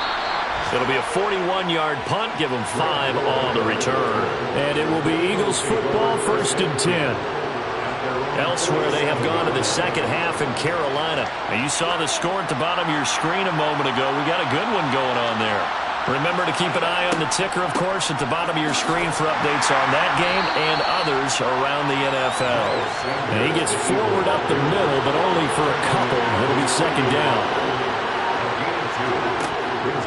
It'll be a 41-yard punt. Give him 5 on the return. And it will be Eagles football, 1st and 10. Elsewhere, they have gone to the 2nd half in Carolina. And you saw the score at the bottom of your screen a moment ago. We got a good one going on there. Remember to keep an eye on the ticker, of course, at the bottom of your screen for updates on that game and others around the NFL. And he gets forward up the middle, but only for a couple. It'll be 2nd down.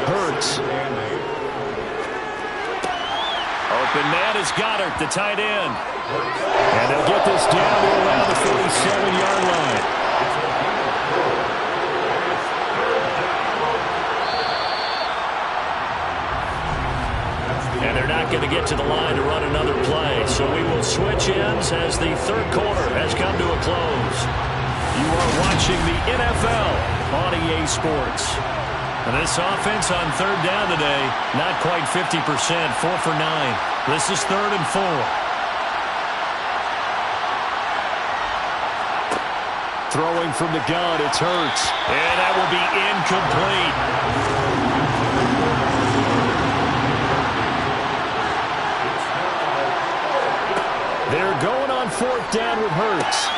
Hurts. Open man is Goddard, the tight end. And they'll get this down to around the 47-yard line. And they're not going to get to the line to run another play. So we will switch ends as the 3rd quarter has come to a close. You are watching the NFL on EA Sports. And this offense on 3rd down today, not quite 50%, 4 for 9. This is 3rd and 4. Throwing from the gun, it's Hurts. And that will be incomplete. They're going on 4th down with Hurts.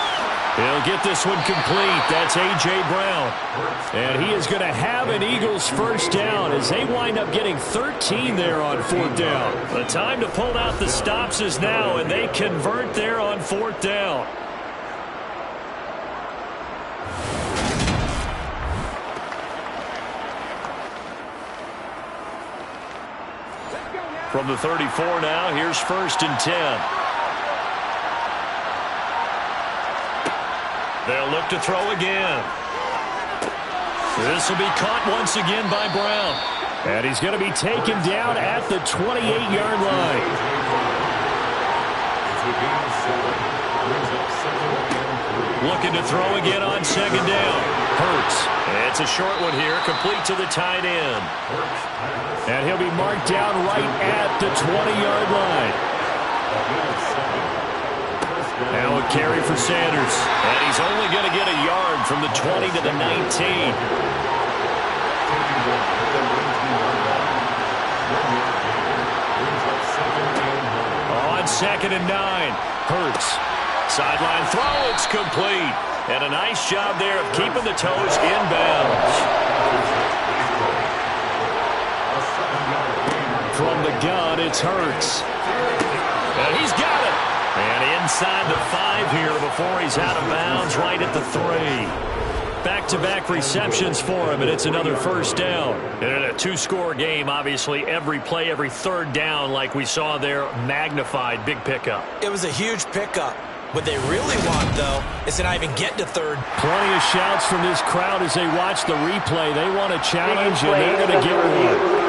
He'll get this one complete. That's A.J. Brown. And he is going to have an Eagles 1st down as they wind up getting 13 there on 4th down. The time to pull out the stops is now, and they convert there on 4th down. From the 34 now, here's 1st and 10. They'll look to throw again. This will be caught once again by Brown. And he's going to be taken down at the 28-yard line. Looking to throw again on 2nd down. Hurts. It's a short one here, complete to the tight end. And he'll be marked down right at the 20-yard line. Now a carry for Sanders. And he's only going to get a yard from the 20 to the 19. On 2nd and 9. Hurts. Sideline throw. It's complete. And a nice job there of keeping the toes in bounds. From the gun, it's Hurts. And he's got it. And inside the 5 here before he's out of bounds, right at the 3. Back-to-back receptions for him, and it's another 1st down. And in a 2-score game, obviously, every play, every 3rd down, like we saw there, magnified, big pickup. It was a huge pickup. What they really want, though, is to not even get to 3rd. Plenty of shouts from this crowd as they watch the replay. They want a challenge, and they're going to get one.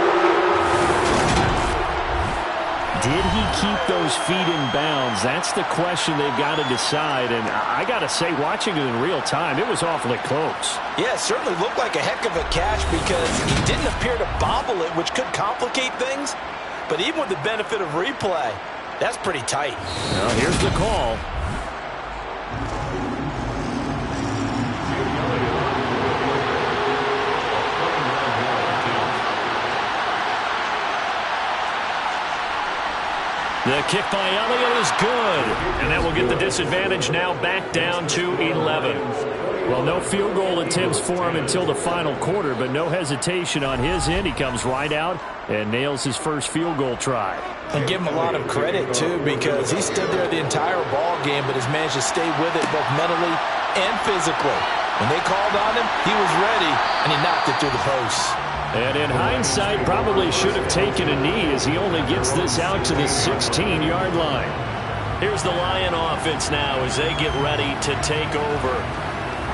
Did he keep those feet in bounds? That's the question they've got to decide. And I got to say, watching it in real time, it was awfully close. Yeah, it certainly looked like a heck of a catch because he didn't appear to bobble it, which could complicate things. But even with the benefit of replay, that's pretty tight. Now, here's the call. The kick by Elliott is good. And that will get the disadvantage now back down to 11. Well, no field goal attempts for him until the final quarter, but no hesitation on his end. He comes right out and nails his first field goal try. And give him a lot of credit, too, because he stood there the entire ball game, but has managed to stay with it both mentally and physically. When they called on him, he was ready, and he knocked it through the posts. And in hindsight, probably should have taken a knee as he only gets this out to the 16-yard line. Here's the Lion offense now as they get ready to take over.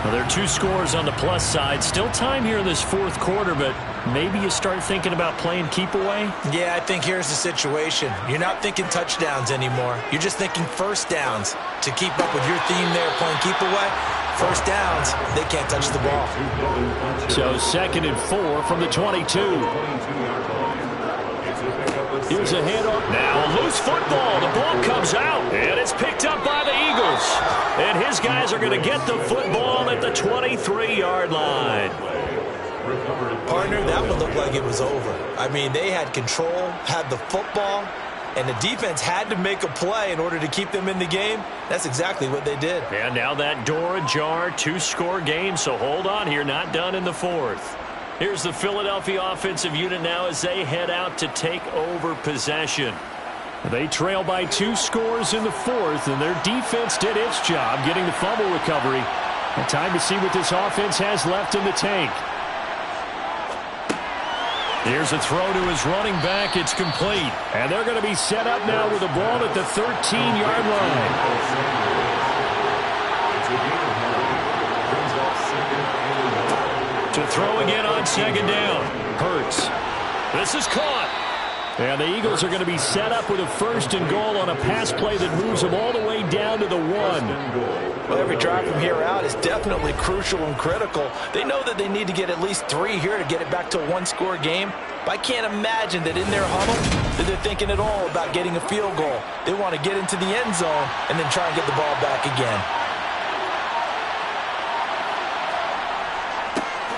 Well, there are 2 scores on the plus side. Still time here in this fourth quarter, but maybe you start thinking about playing keep away? Yeah, I think here's the situation. You're not thinking touchdowns anymore. You're just thinking first downs. To keep up with your theme there, playing keep away, first downs, they can't touch the ball. So 2nd and 4 from the 22. Here's a handoff. Now a loose football. The ball comes out, and it's picked up by the Eagles. And his guys are going to get the football at the 23-yard line. Partner, that one looked like it was over. I mean, they had control, had the football, and the defense had to make a play in order to keep them in the game. That's exactly what they did. And now that door ajar, 2-score game, so hold on here, not done in the fourth. Here's the Philadelphia offensive unit now as they head out to take over possession. They trail by 2 scores in the fourth, and their defense did its job getting the fumble recovery. And time to see what this offense has left in the tank. Here's a throw to his running back. It's complete. And they're going to be set up now with the ball at the 13-yard line. To throw again on 2nd down. Hurts. This is caught. And the Eagles are going to be set up with a 1st and goal on a pass play that moves them all the way down to the 1. Well, every drive from here out is definitely crucial and critical. They know that they need to get at least 3 here to get it back to a 1-score game. But I can't imagine that in their huddle that they're thinking at all about getting a field goal. They want to get into the end zone and then try and get the ball back again.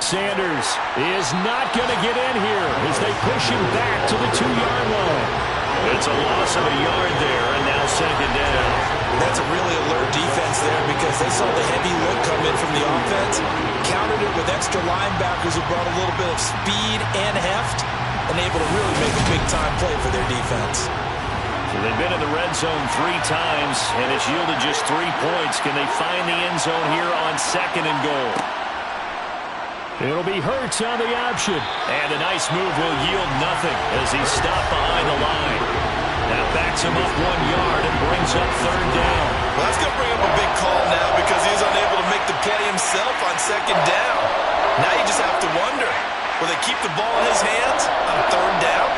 Sanders is not going to get in here as they push him back to the 2-yard line. It's a loss of a yard there, and now 2nd down. That's a really alert defense there because they saw the heavy look come in from the offense, countered it with extra linebackers who brought a little bit of speed and heft, and able to really make a big-time play for their defense. So they've been in the red zone 3 times, and it's yielded just 3 points. Can they find the end zone here on 2nd and goal? It'll be Hurts on the option. And a nice move will yield nothing as he's stopped behind the line. That backs him up 1 yard and brings up 3rd down. Well, that's going to bring up a big call now because he's unable to make the play himself on 2nd down. Now you just have to wonder, will they keep the ball in his hands on 3rd down?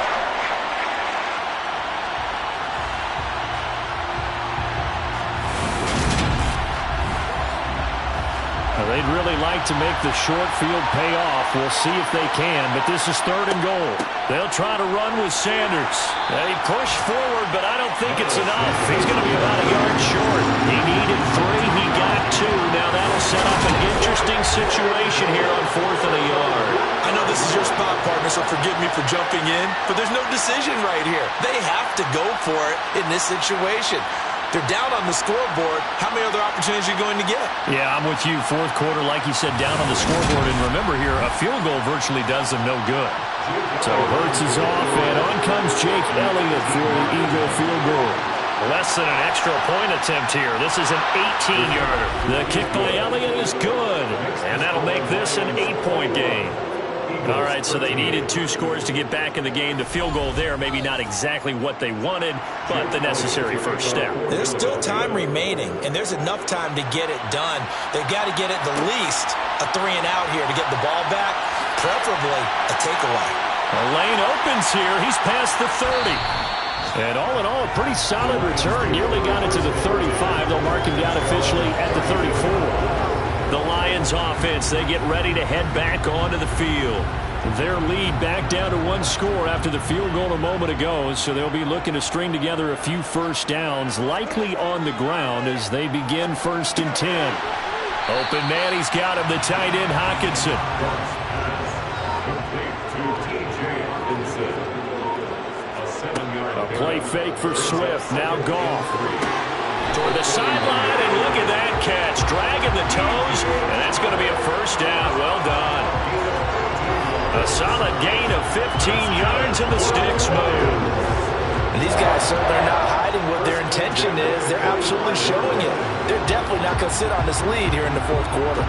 They'd really like to make the short field pay off. We'll see if they can, but this is 3rd and goal. They'll try to run with Sanders. They push forward, but I don't think it's enough. He's going to be about a yard short. He needed 3. He got 2. Now that'll set up an interesting situation here on 4th and a yard. I know this is your spot, partner, so forgive me for jumping in, but there's no decision right here. They have to go for it in this situation. They're down on the scoreboard. How many other opportunities are you going to get? Yeah, I'm with you. 4th quarter, like you said, down on the scoreboard. And remember here, a field goal virtually does them no good. So Hurts is off, and on comes Jake Elliott for the Eagle field goal. Less than an extra point attempt here. This is an 18-yarder. The kick by Elliott is good, and that'll make this an 8-point game. All right, so they needed 2 scores to get back in the game. The field goal there, maybe not exactly what they wanted, but the necessary first step. There's still time remaining, and there's enough time to get it done. They've got to get at the least a 3-and-out here to get the ball back, preferably a takeaway. The lane opens here. He's past the 30. And all in all, a pretty solid return. Nearly got it to the 35. They'll mark him down officially at the 34. The Lions offense, they get ready to head back onto the field. Their lead back down to 1 score after the field goal a moment ago, so they'll be looking to string together a few first downs, likely on the ground as they begin 1st and 10. Open man, he's got him, the tight end Hockenson. Play fake for Swift. Now Goff. Toward the sideline, and look at that catch. Dragging the toes, and that's going to be a first down. Well done. A solid gain of 15 yards, and the sticks move. And these guys certainly are not hiding what their intention is. They're absolutely showing it. They're definitely not going to sit on this lead here in the fourth quarter.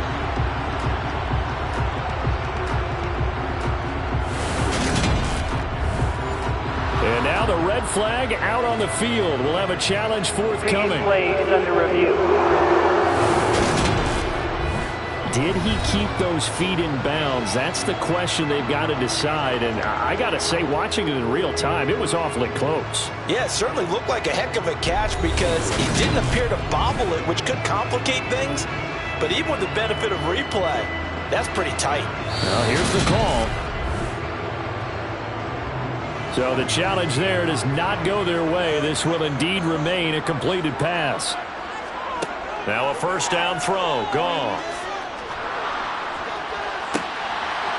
And now the red flag out on the field. We'll have a challenge forthcoming. Play is under review. Did he keep those feet in bounds? That's the question they've got to decide. And I got to say, watching it in real time, it was awfully close. Yeah, it certainly looked like a heck of a catch because he didn't appear to bobble it, which could complicate things. But even with the benefit of replay, that's pretty tight. Well, here's the call. So the challenge there does not go their way. This will indeed remain a completed pass. Now a first down throw. Gone.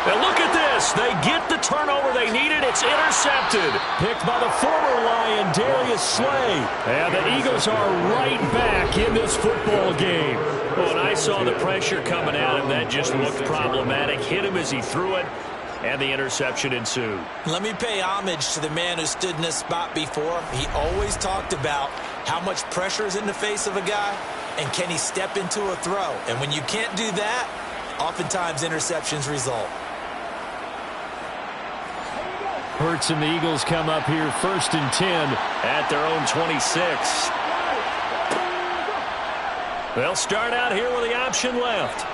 And look at this. They get the turnover they needed. It's intercepted. Picked by the former Lion, Darius Slay. And the Eagles are right back in this football game. When I saw the pressure coming at him, that just looked problematic. Hit him as he threw it, and the interception ensued. Let me pay homage to the man who stood in this spot before. He always talked about how much pressure is in the face of a guy, and can he step into a throw. And when you can't do that, oftentimes interceptions result. Hurts and the Eagles come up here 1st and 10 at their own 26. They'll start out here with the option left.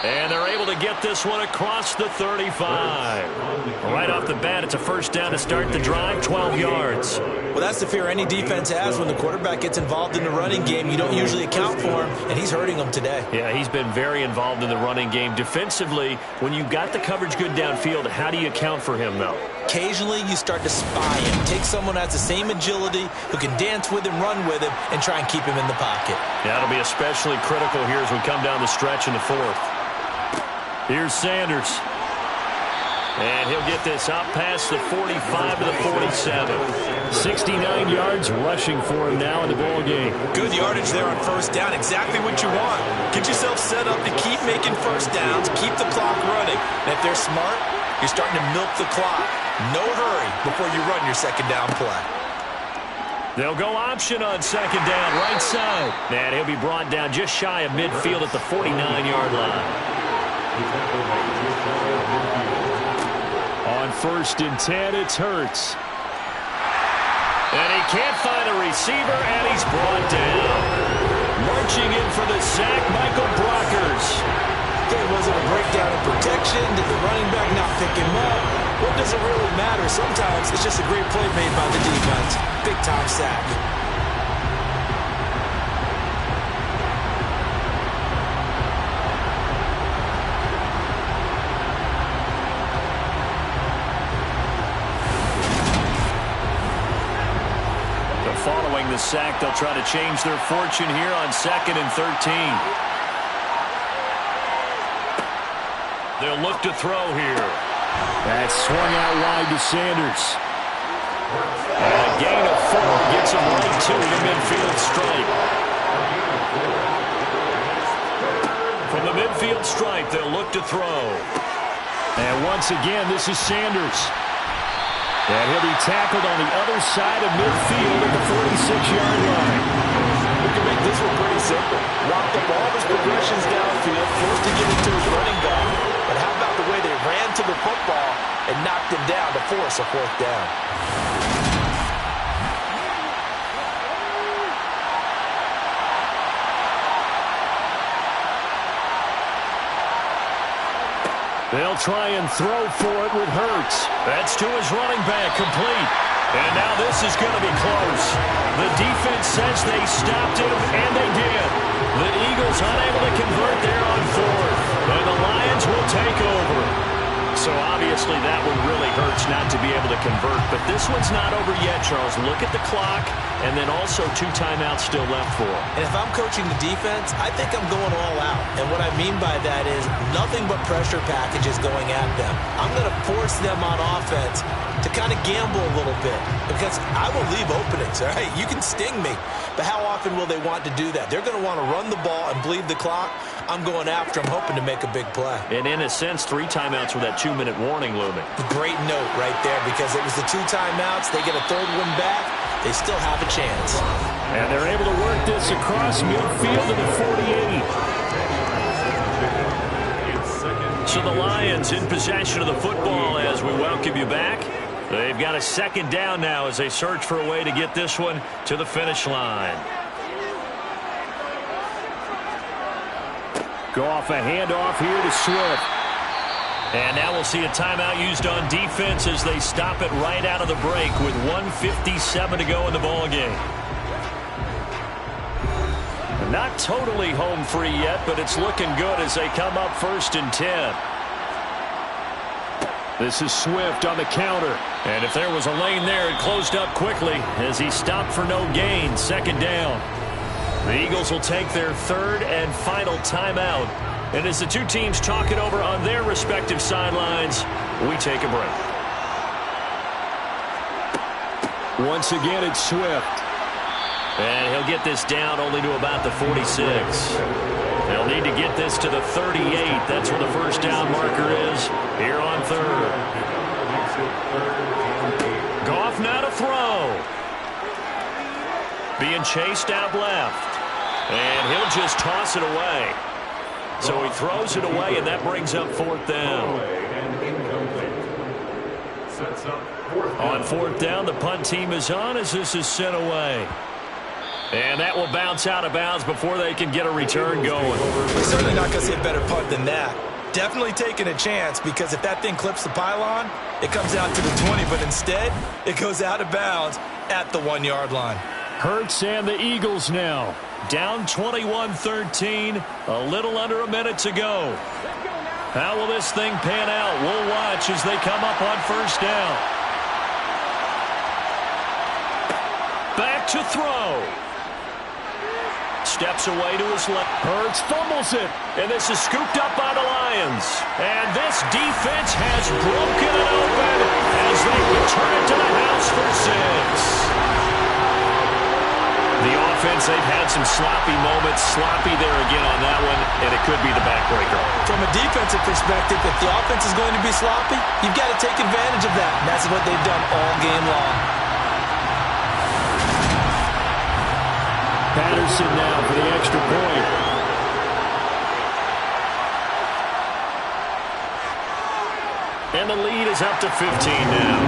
And they're able to get this one across the 35. Right off the bat, it's a first down to start the drive, 12 yards. Well, that's the fear any defense has when the quarterback gets involved in the running game. You don't usually account for him, and he's hurting them today. Yeah, he's been very involved in the running game. Defensively, when you've got the coverage good downfield, how do you account for him, though? Occasionally, you start to spy him. Take someone who has the same agility, who can dance with him, run with him, and try and keep him in the pocket. Yeah, it'll be especially critical here as we come down the stretch in the fourth. Here's Sanders. And he'll get this up past the 45 to the 47. 69 yards rushing for him now in the ball game. Good yardage there on first down. Exactly what you want. Get yourself set up to keep making first downs, keep the clock running. And if they're smart, you're starting to milk the clock. No hurry before you run your second down play. They'll go option on second down, right side. And he'll be brought down just shy of midfield at the 49-yard line. On 1st and 10, it's Hurts. And he can't find a receiver, and he's brought down. Marching in for the sack, Michael Brockers. Okay, was it a breakdown in protection? Did the running back not pick him up? What does it really matter? Sometimes it's just a great play made by the defense. Big-time sack. Following the sack, they'll try to change their fortune here on 2nd and 13. They'll look to throw here. That's swung out wide to Sanders. And a gain of 4 gets him right to the midfield stripe. From the midfield stripe, they'll look to throw. And once again, this is Sanders. And he'll be tackled on the other side of midfield at the 46-yard line. We can make this one pretty simple. Locked up all his progressions downfield, forced to get into his running back. But how about the way they ran to the football and knocked him down to force a fourth down? They'll try and throw for it with Hurts. That's to his running back, complete. And now this is going to be close. The defense says they stopped him, and they did. The Eagles unable to convert there on 4th. And the Lions will take over. So obviously that one really hurts not to be able to convert. But this one's not over yet, Charles. Look at the clock, and then also 2 timeouts still left for them. And if I'm coaching the defense, I think I'm going all out. And what I mean by that is nothing but pressure packages going at them. I'm going to force them on offense to kind of gamble a little bit because I will leave openings, all right? You can sting me, but how often will they want to do that? They're going to want to run the ball and bleed the clock. I'm going after them, hoping to make a big play. And in a sense, 3 timeouts with that 2-minute warning looming. Great note right there because it was the 2 timeouts. They get a 3rd one back. They still have a chance. And they're able to work this across midfield to the 48. So the Lions in possession of the football as we welcome you back. They've got a 2nd down now as they search for a way to get this one to the finish line. Goff, a handoff here to Swift. And now we'll see a timeout used on defense as they stop it right out of the break with 1:57 to go in the ballgame. Not totally home free yet, but it's looking good as they come up 1st and 10. This is Swift on the counter. And if there was a lane there, it closed up quickly as he stopped for no gain. 2nd down. The Eagles will take their 3rd and final timeout. And as the 2 teams talk it over on their respective sidelines, we take a break. Once again, it's Swift. And he'll get this down only to about the 46. They'll need to get this to the 38. That's where the 1st down marker is here on 3rd. Goff now to throw. Being chased out left. And he'll just toss it away. So he throws it away, and that brings up 4th down. On 4th down, the punt team is on as this is sent away. And that will bounce out of bounds before they can get a return going. We're certainly not going to see a better punt than that. Definitely taking a chance because if that thing clips the pylon, it comes out to the 20, but instead it goes out of bounds at the 1-yard line. Hurts and the Eagles now. Down 21-13, a little under a minute to go. How will this thing pan out? We'll watch as they come up on 1st down. Back to throw. Steps away to his left. Hurts fumbles it. And this is scooped up by the Lions. And this defense has broken it open as they return to the house for 6. The offense, they've had some sloppy moments. Sloppy there again on that one, and it could be the backbreaker. From a defensive perspective, if the offense is going to be sloppy, you've got to take advantage of that. And that's what they've done all game long. Patterson now for the extra point. And the lead is up to 15 now.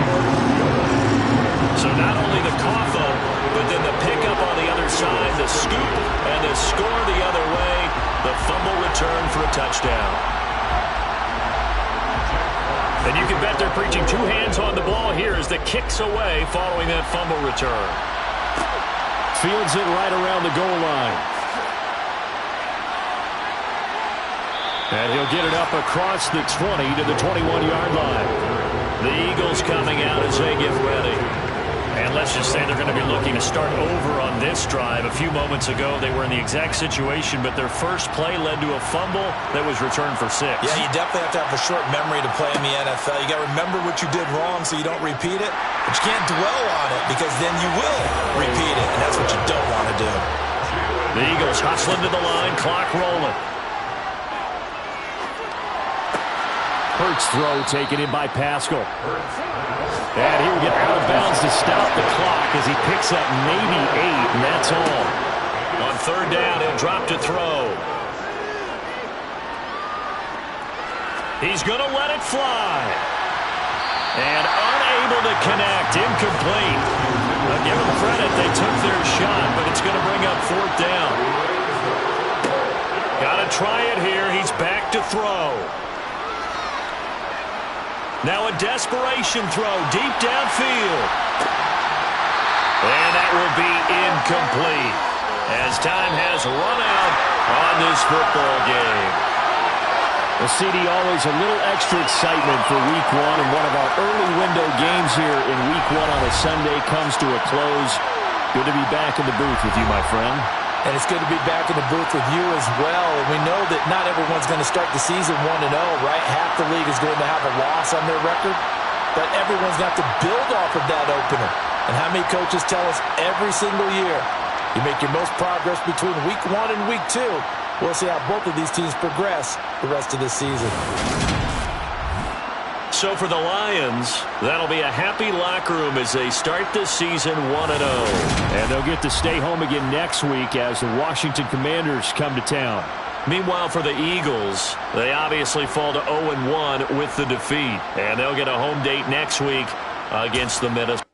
So not only the cough up, but then the pickup on the other side, the scoop, and the score the other way, the fumble return for a touchdown. And you can bet they're preaching 2 hands on the ball here as the kick's away following that fumble return. Fields it right around the goal line. And he'll get it up across the 20 to the 21-yard line. The Eagles coming out as they get ready. And let's just say they're going to be looking to start over on this drive. A few moments ago, they were in the exact situation, but their first play led to a fumble that was returned for 6. Yeah, you definitely have to have a short memory to play in the NFL. You got to remember what you did wrong so you don't repeat it, but you can't dwell on it because then you will repeat it, and that's what you don't want to do. The Eagles hustling to the line, clock rolling. Hurts throw taken in by Pascal. And he will get out of bounds to stop the clock as he picks up maybe 8, and that's all. On 3rd down, he'll drop to throw. He's going to let it fly. And unable to connect, incomplete. I'll give them credit, they took their shot, but it's going to bring up 4th down. Got to try it here, he's back to throw. Now a desperation throw deep downfield. And that will be incomplete as time has run out on this football game. Well, CD, always a little extra excitement for Week 1, and one of our early window games here in Week 1 on a Sunday comes to a close. Good to be back in the booth with you, my friend. And it's good to be back in the booth with you as well. And we know that not everyone's going to start the season 1-0, right? Half the league is going to have a loss on their record. But everyone's got to build off of that opener. And how many coaches tell us every single year, you make your most progress between Week 1 and Week 2. We'll see how both of these teams progress the rest of this season. So for the Lions, that'll be a happy locker room as they start this season 1-0. And they'll get to stay home again next week as the Washington Commanders come to town. Meanwhile, for the Eagles, they obviously fall to 0-1 with the defeat. And they'll get a home date next week against the Minnesota.